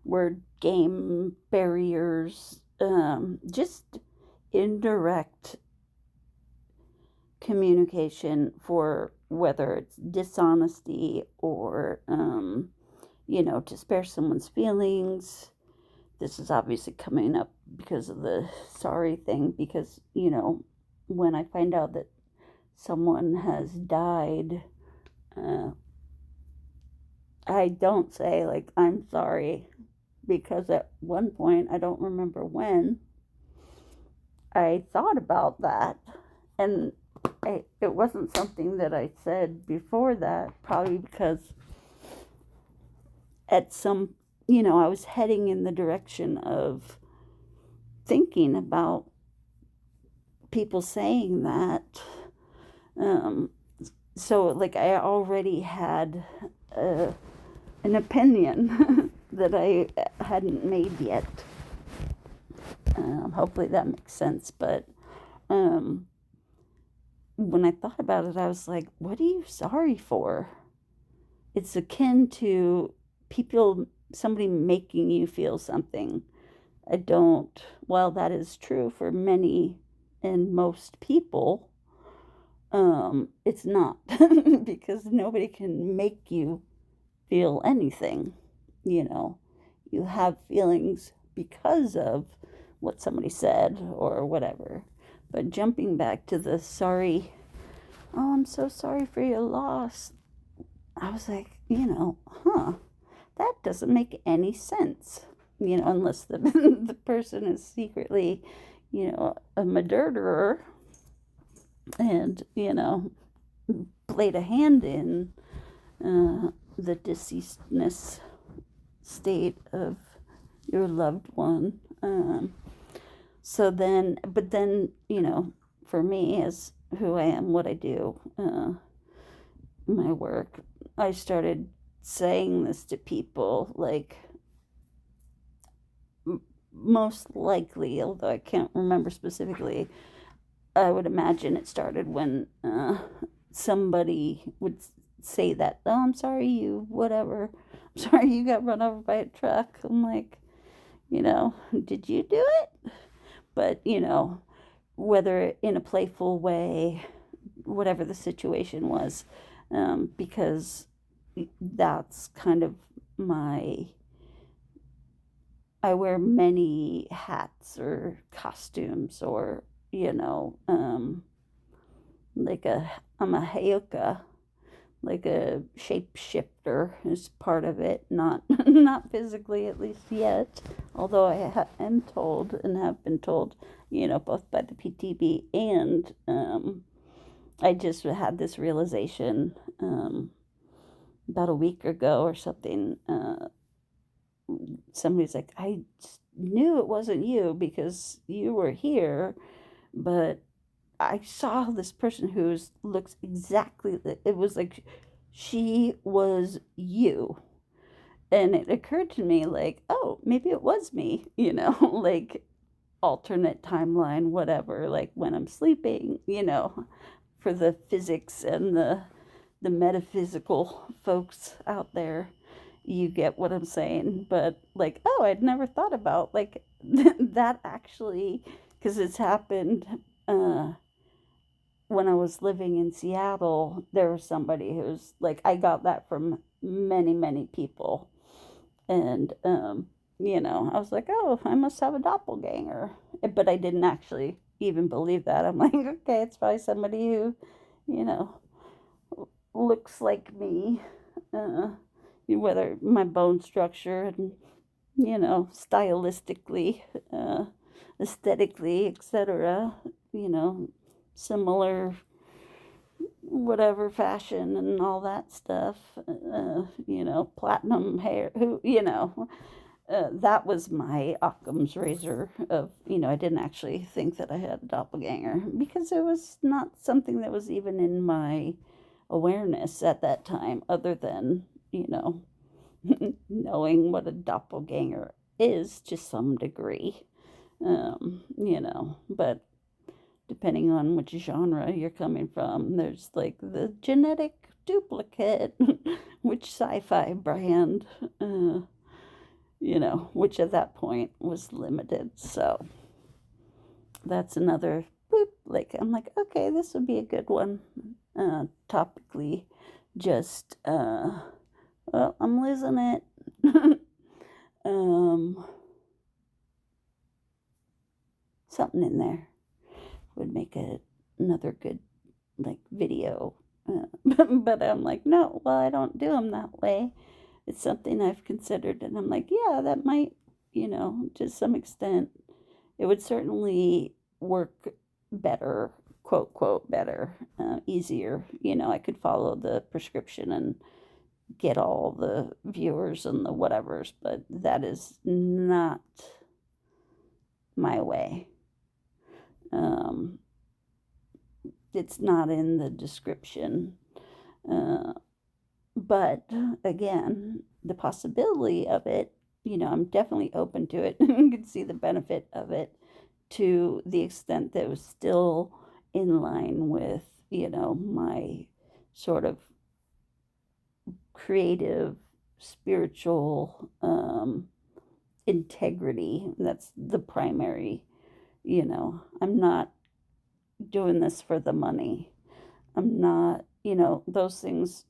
S1: word game barriers, just indirect communication for whether it's dishonesty or, to spare someone's feelings. This is obviously coming up because of the sorry thing, because, when I find out that someone has died, I don't say, like, I'm sorry, because at one point, I don't remember when, I thought about that, and it wasn't something that I said before that, probably because at some, I was heading in the direction of thinking about people saying that. So, like, I already had an opinion that I hadn't made yet. Hopefully that makes sense. But when I thought about it, I was like, what are you sorry for? It's akin to somebody making you feel something. While that is true for many and most people, it's not, because nobody can make you feel anything. You have feelings because of what somebody said or whatever. But jumping back to the sorry, oh, I'm so sorry for your loss, I was like, that doesn't make any sense, unless the person is secretly, a murderer and, played a hand in the deceasedness state of your loved one. But then, for me, as who I am, what I do, my work, I started saying this to people, like, most likely, although I can't remember specifically, I would imagine it started when somebody would say that, oh, I'm sorry you, whatever, I'm sorry you got run over by a truck. I'm like, did you do it? But, whether in a playful way, whatever the situation was, because that's kind of I wear many hats or costumes, or, like I'm a Heyoka, like a shapeshifter is part of it, not physically, at least yet, although I am told and have been told, both by the PTB and I just had this realization about a week ago or something, somebody's like, I knew it wasn't you because you were here, but I saw this person who looks exactly, it was like she was you. And it occurred to me, like, oh, maybe it was me, like alternate timeline, whatever, like when I'm sleeping, for the physics and the metaphysical folks out there, you get what I'm saying. But like, oh, I'd never thought about like that actually, because it's happened when I was living in Seattle. There was somebody who's like, I got that from many, many people. And, I was like, oh, I must have a doppelganger. But I didn't actually even believe that. I'm like, okay, it's probably somebody who, you know, looks like me, whether my bone structure and, stylistically, aesthetically, etc., similar whatever fashion and all that stuff, platinum hair, that was my Occam's razor of, I didn't actually think that I had a doppelganger because it was not something that was even in my awareness at that time, other than, knowing what a doppelganger is to some degree, but depending on which genre you're coming from, there's like the genetic duplicate, which sci-fi brand, which at that point was limited. So that's another boop. Like, I'm like, okay, this would be a good one. Topically, just, well, I'm losing it. Something in there would make another good, like, video. But I'm like, no, well, I don't do them that way. It's something I've considered, and I'm like, yeah, that might, to some extent, it would certainly work better, quote, quote, better, easier. I could follow the prescription and get all the viewers and the whatevers, but that is not my way. It's not in the description. But again, the possibility of it, I'm definitely open to it. You can see the benefit of it to the extent that it was still in line with, my sort of creative, spiritual integrity. That's the primary, I'm not doing this for the money. I'm not, those things,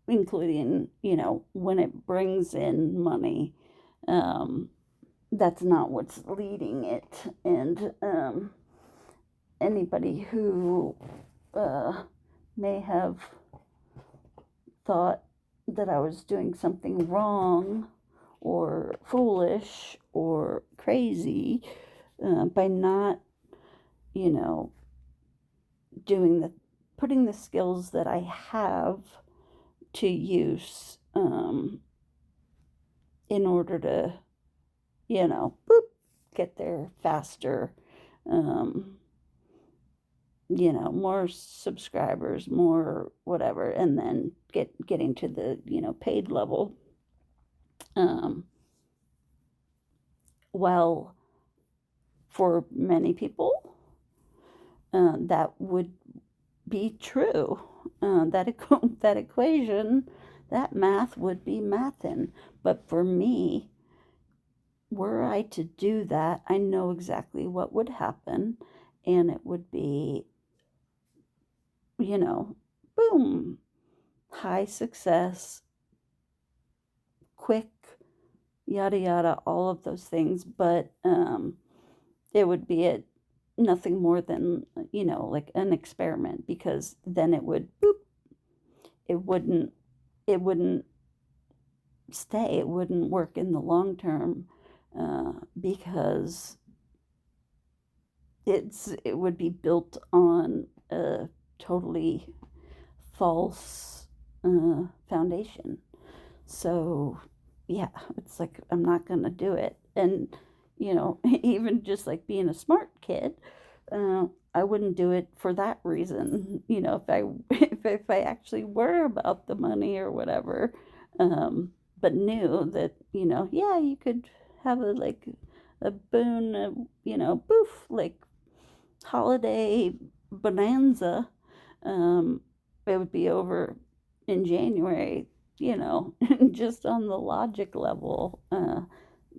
S1: including, when it brings in money, that's not what's leading it. And anybody who may have thought that I was doing something wrong or foolish or crazy by not, putting the skills that I have to use in order to, boop, get there faster, more subscribers, more whatever, and then getting to the, paid level. Well, for many people, that would be true. That equation, that math would be mathin'. But for me, were I to do that, I know exactly what would happen, and it would be, boom, high success, quick, yada yada, all of those things. But it would be nothing more than, like an experiment, because then it would, boop, it wouldn't stay, it wouldn't work in the long term, because it would be built on a totally false foundation. So, yeah, it's like, I'm not going to do it. And, even just like being a smart kid, I wouldn't do it for that reason. If I actually were about the money or whatever, but knew that, yeah, you could have a boon, boof, like holiday bonanza. It would be over in January, just on the logic level.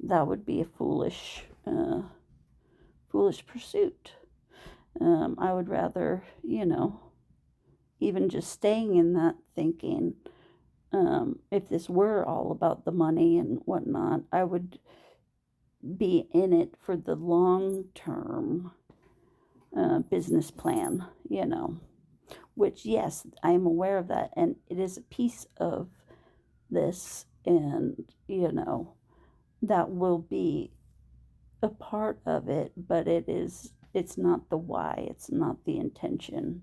S1: That would be a foolish pursuit. I would rather, even just staying in that thinking, if this were all about the money and whatnot, I would be in it for the long term business plan, which, yes, I'm aware of that, and it is a piece of this, and, that will be a part of it, but it's not the why, it's not the intention.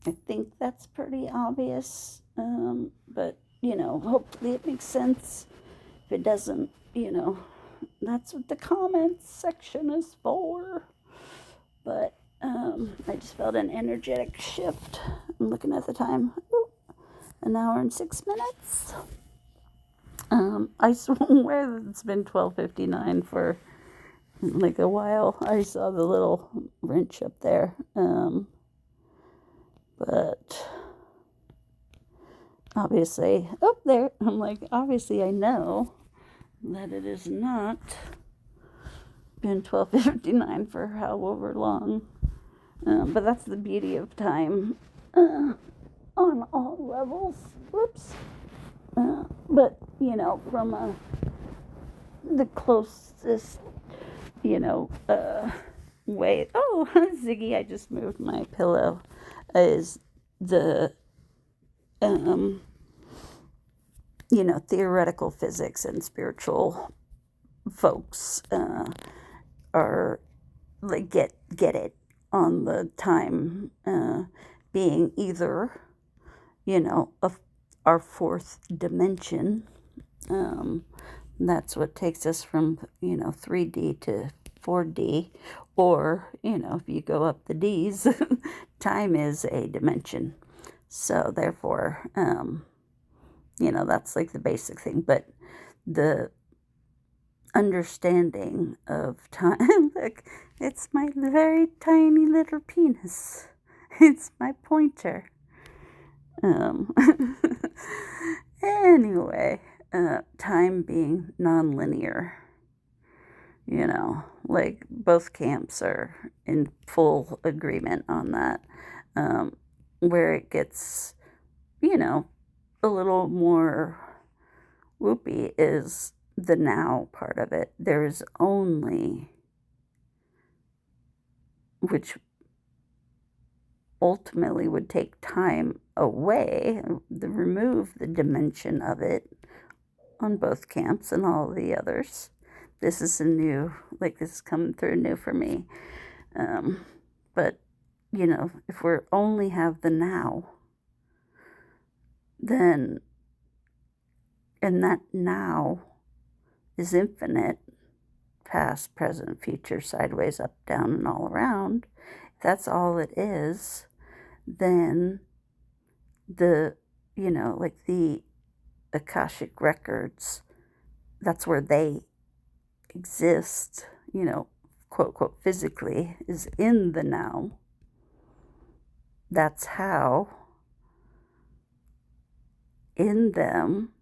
S1: I think that's pretty obvious, but, hopefully it makes sense. If it doesn't, that's what the comments section is for. But I just felt an energetic shift. I'm looking at the time. Ooh, 1 hour and 6 minutes. I swear that it's been 12:59 for like a while. I saw the little wrench up there. But obviously, up there, I'm like, obviously I know that it is not been 12:59 for however long. But that's the beauty of time on all levels. Whoops. But, from the closest, way. Oh, Ziggy, I just moved my pillow. Is the, theoretical physics and spiritual folks are like get it on the time being either our fourth dimension. That's what takes us from 3D to 4D, or if you go up the D's, time is a dimension. So therefore, that's like the basic thing. But the understanding of time, look, it's my very tiny little penis. It's my pointer. Anyway, time being non-linear, like both camps are in full agreement on that. Where it gets, a little more whoopy is the now part of it. There's only, which ultimately would take time away, remove the dimension of it on both camps and all the others. This is this is coming through new for me. But, if we only have the now, then, and that now is infinite, past, present, future, sideways, up, down, and all around. If that's all it is, then the Akashic records, that's where they exist, quote, quote, physically, is in the now. That's how in them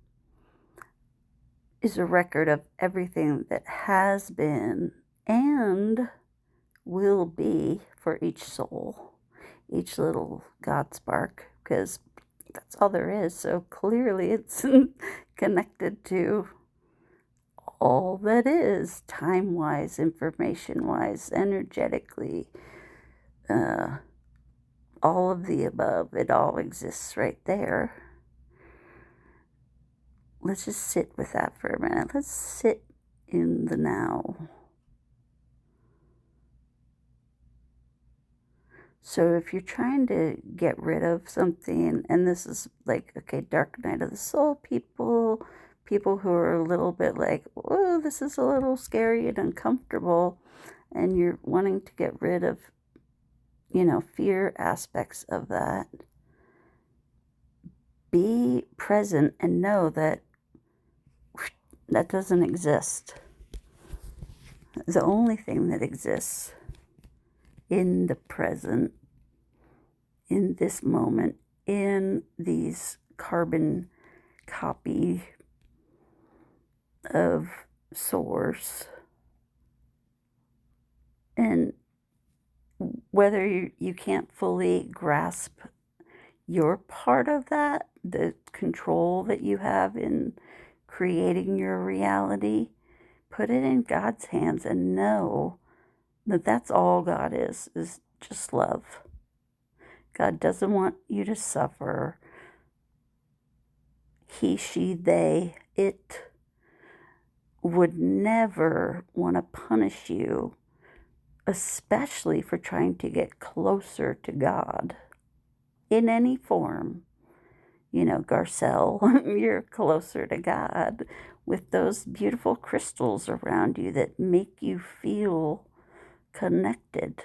S1: is a record of everything that has been and will be for each soul, each little God spark, because that's all there is. So clearly it's connected to all that is, time-wise, information-wise, energetically, all of the above. It all exists right there. Let's just sit with that for a minute. Let's sit in the now. So if you're trying to get rid of something, and this is like, okay, dark night of the soul people who are a little bit like, oh, this is a little scary and uncomfortable, and you're wanting to get rid of, fear aspects of that, be present and know that that doesn't exist. The only thing that exists in the present, in this moment, in these carbon copy of source, and whether you can't fully grasp your part of that, the control that you have in creating your reality, put it in God's hands and know that that's all God is just love. God doesn't want you to suffer. He, she, they, it would never want to punish you, especially for trying to get closer to God in any form. Garcelle, you're closer to God with those beautiful crystals around you that make you feel connected.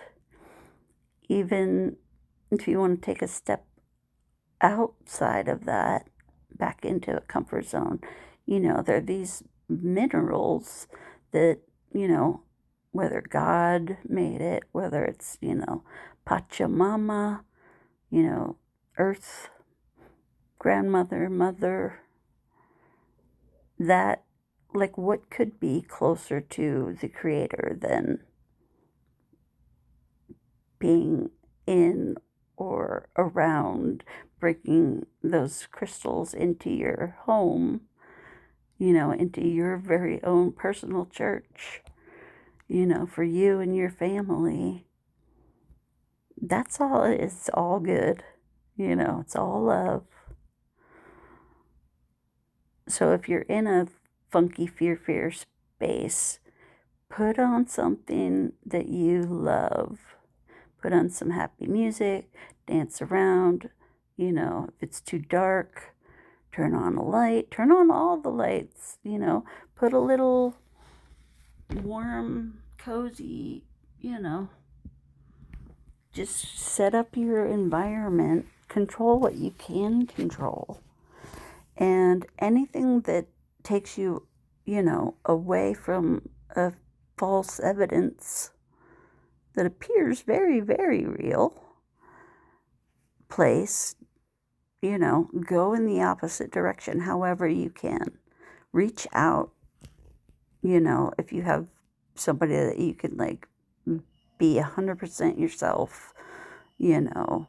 S1: Even if you want to take a step outside of that, back into a comfort zone, there are these minerals that, whether God made it, whether it's, Pachamama, Earth, grandmother, mother, that, like, what could be closer to the Creator than being in or around, bringing those crystals into your home, into your very own personal church, for you and your family. That's all. It's all good. It's all love. So if you're in a funky fear space, put on something that you love. Put on some happy music, dance around. If it's too dark, turn on a light, turn on all the lights, put a little warm, cozy, just set up your environment, control what you can control. And anything that takes you, away from a false evidence that appears very, very real place, go in the opposite direction however you can. Reach out, if you have somebody that you can, like, be 100% yourself, your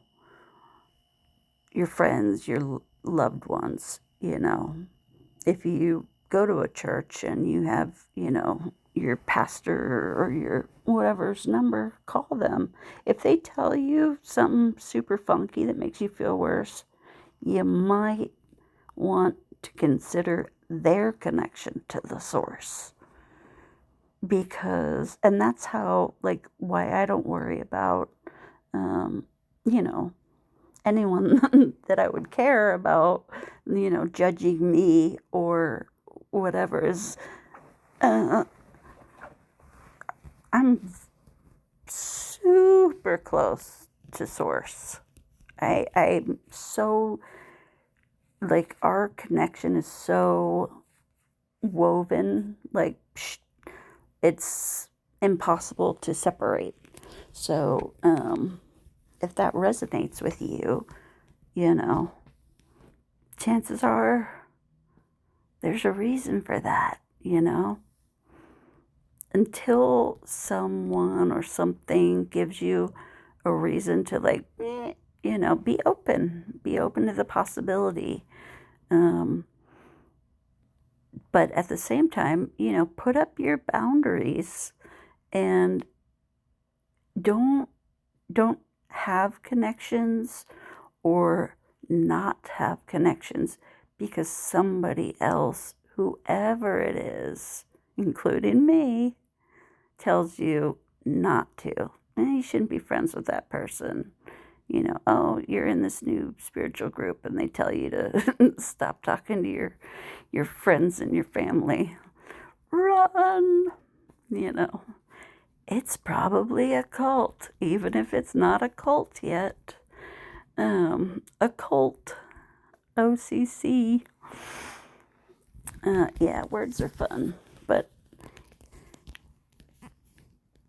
S1: friends, your loved ones, if you go to a church and you have, your pastor or your whatever's number, call them. If they tell you something super funky that makes you feel worse, you might want to consider their connection to the source. And that's how, like, why I don't worry about, anyone that I would care about, judging me or whatever is, I'm super close to source. I'm so, like, our connection is so woven, like, it's impossible to separate. So, if that resonates with you, chances are there's a reason for that, Until someone or something gives you a reason to, like, be open to the possibility. But at the same time, put up your boundaries and don't have connections or not have connections because somebody else, whoever it is, including me, tells you not to. you shouldn't be friends with that person. You know, oh, you're in this new spiritual group and they tell you to stop talking to your friends and your family. Run! You know, it's probably a cult, even if it's not a cult yet. A cult. OCC. Yeah, words are fun, but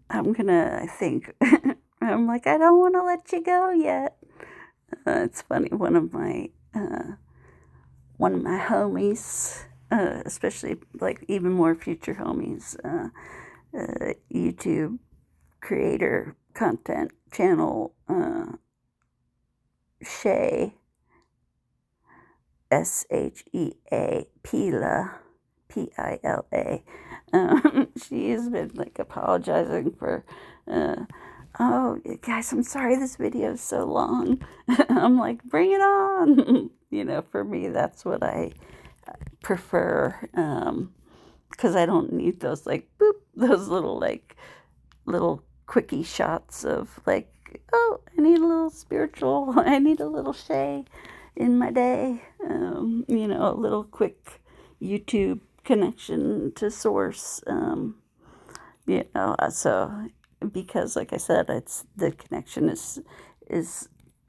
S1: I'm gonna, I think, I'm like, I don't want to let you go yet. It's funny, one of my homies, especially like even more future homies, YouTube creator content channel, 𝒐𝒊𝒕, 𝒐𝒊𝒕, 𝒕𝒊𝒕. She has been like apologizing for, oh, guys, I'm sorry this video is so long. I'm like, bring it on. You know, for me, that's what I prefer, because I don't need those like, boop, those little quickie shots of like, oh, I need a little spiritual, I need a little 𝒐𝒊 in my day, you know, a little quick YouTube connection to source, you know, so because like I said, it's the connection is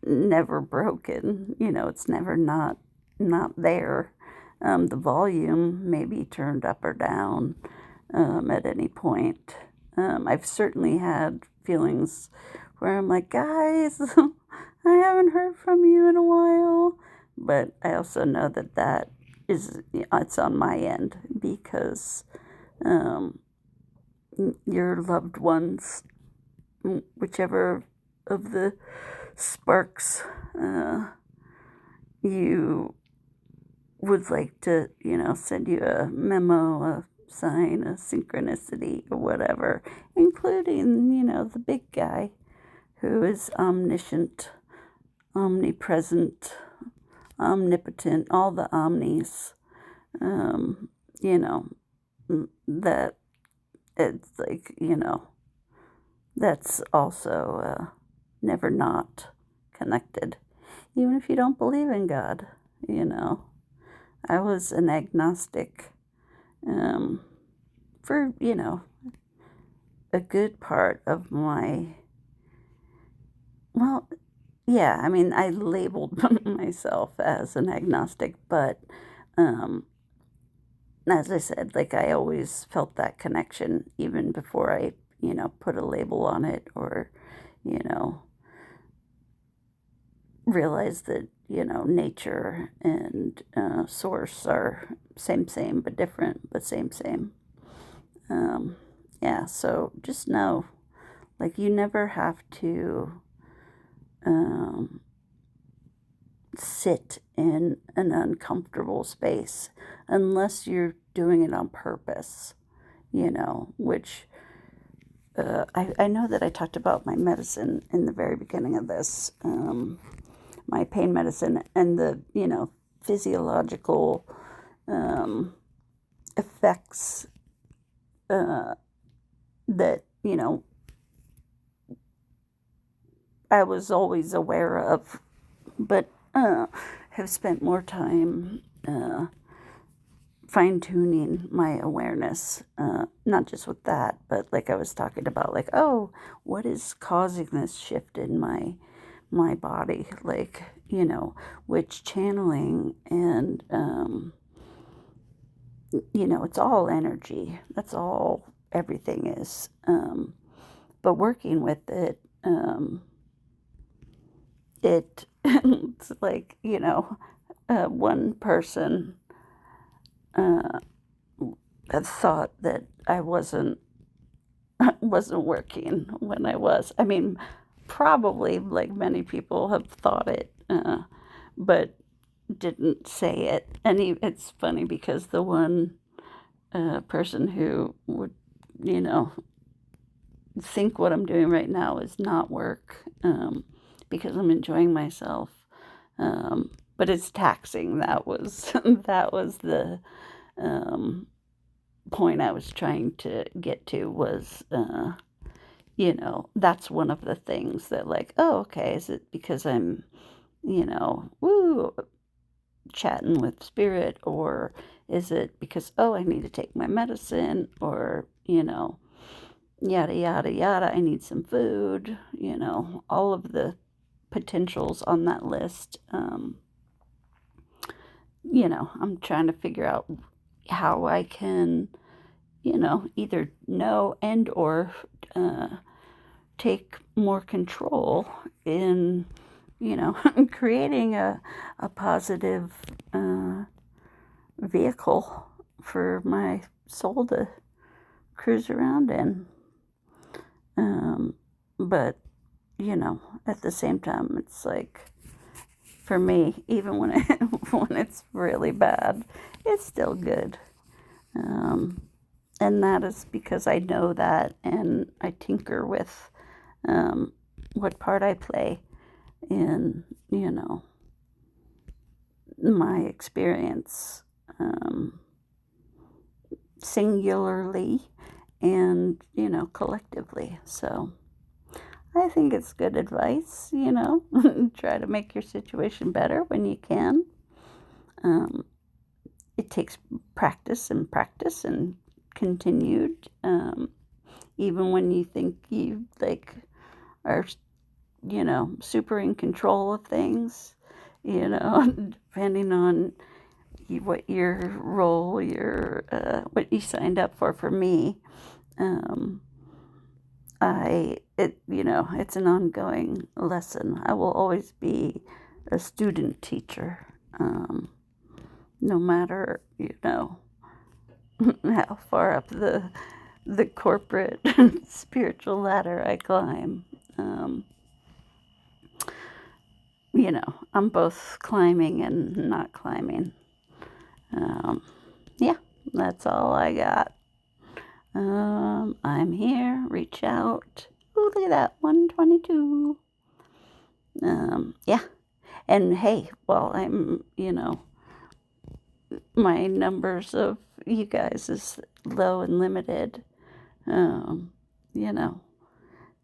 S1: never broken, you know, it's never not there. The volume may be turned up or down at any point. I've certainly had feelings where I'm like, guys, I haven't heard from you in a while. But I also know that is, it's on my end, because your loved ones, whichever of the sparks you would like to, you know, send you a memo, a sign, a synchronicity, or whatever, including, you know, the big guy who is omniscient, omnipresent, omnipotent, all the omnis, you know, that it's like, you know, that's also never not connected, even if you don't believe in God, you know. I was an agnostic for, you know, a good part of my, well, yeah, I mean, I labeled myself as an agnostic, but as I said, like, I always felt that connection even before I, you know, put a label on it, or, you know, realized that, you know, nature and source are same, but different, but same. Yeah, so just know, like, you never have to sit in an uncomfortable space unless you're doing it on purpose, you know, which I know that I talked about my medicine in the very beginning of this, my pain medicine, and the, you know, physiological effects that, you know, I was always aware of, but have spent more time fine-tuning my awareness, not just with that, but like I was talking about, like, oh, what is causing this shift in my body, like, you know, which channeling, and you know, it's all energy, that's all everything is, but working with it, it's like, you know, one person had thought that I wasn't working when I was. I mean, probably, like, many people have thought it, but didn't say it. And it's funny because the one person who would, you know, think what I'm doing right now is not work, because I'm enjoying myself, but it's taxing. That was the point I was trying to get to, was you know, that's one of the things that like, oh, okay, is it because I'm, you know, woo, chatting with spirit, or is it because, oh, I need to take my medicine, or, you know, yada, yada, yada, I need some food, you know, all of the potentials on that list. You know, I'm trying to figure out how I can, you know, either know and or take more control in, you know, creating a positive vehicle for my soul to cruise around in. But, you know, at the same time, it's like, for me, even when when it's really bad, it's still good. And that is because I know that, and I tinker with what part I play in, you know, my experience, singularly and, you know, collectively. So I think it's good advice, you know. Try to make your situation better when you can. It takes practice and continued, even when you think you like are, you know, super in control of things, you know, depending on what your role, what you signed up for. For me, you know, it's an ongoing lesson. I will always be a student teacher, no matter, you know, how far up the corporate spiritual ladder I climb. You know, I'm both climbing and not climbing. Yeah, that's all I got. I'm here. Reach out. Ooh, look at that, 122. Yeah. And hey, well, I'm, you know, my numbers of you guys is low and limited. You know,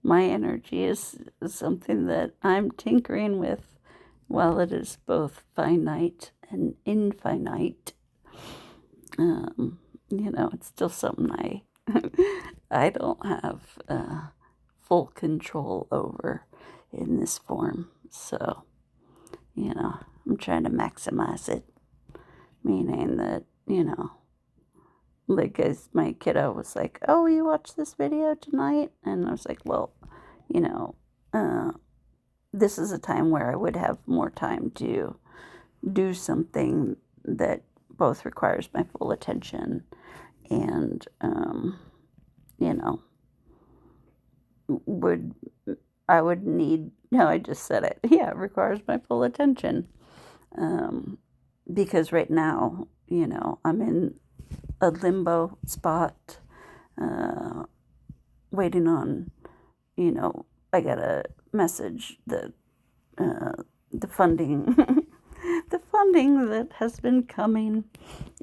S1: my energy is something that I'm tinkering with, while it is both finite and infinite. You know, it's still something I don't have full control over in this form. So, you know, I'm trying to maximize it, meaning that, you know, like as my kiddo was like, oh, you watch this video tonight? And I was like, well, you know, this is a time where I would have more time to do something that both requires my full attention and, you know, I would need, no, I just said it. Yeah, it requires my full attention. Because right now, you know, I'm in a limbo spot, waiting on, you know, I got a message that the funding, the funding that has been coming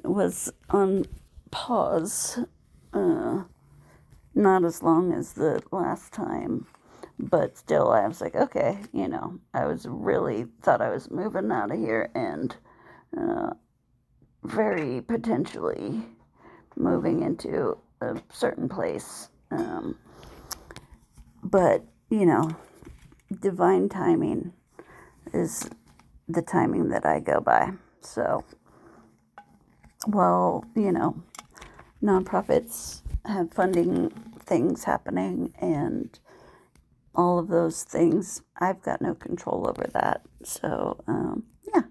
S1: was on pause, not as long as the last time, but still I was like, okay, you know, I was really thought I was moving out of here and very potentially moving into a certain place. But, you know, divine timing is the timing that I go by. So, well, you know, nonprofits have funding things happening and all of those things. I've got no control over that. So, yeah,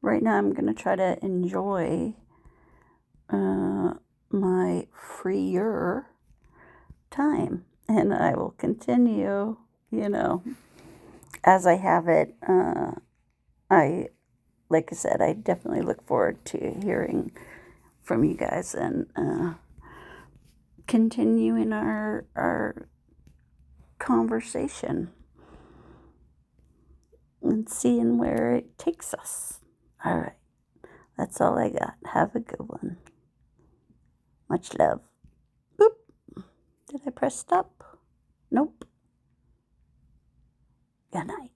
S1: right now I'm going to try to enjoy my freer time. And I will continue, you know, as I have it. Like I said, I definitely look forward to hearing from you guys and continuing our conversation and seeing where it takes us. All right. That's all I got. Have a good one. Much love. Oop. Did I press stop? Nope. Good night.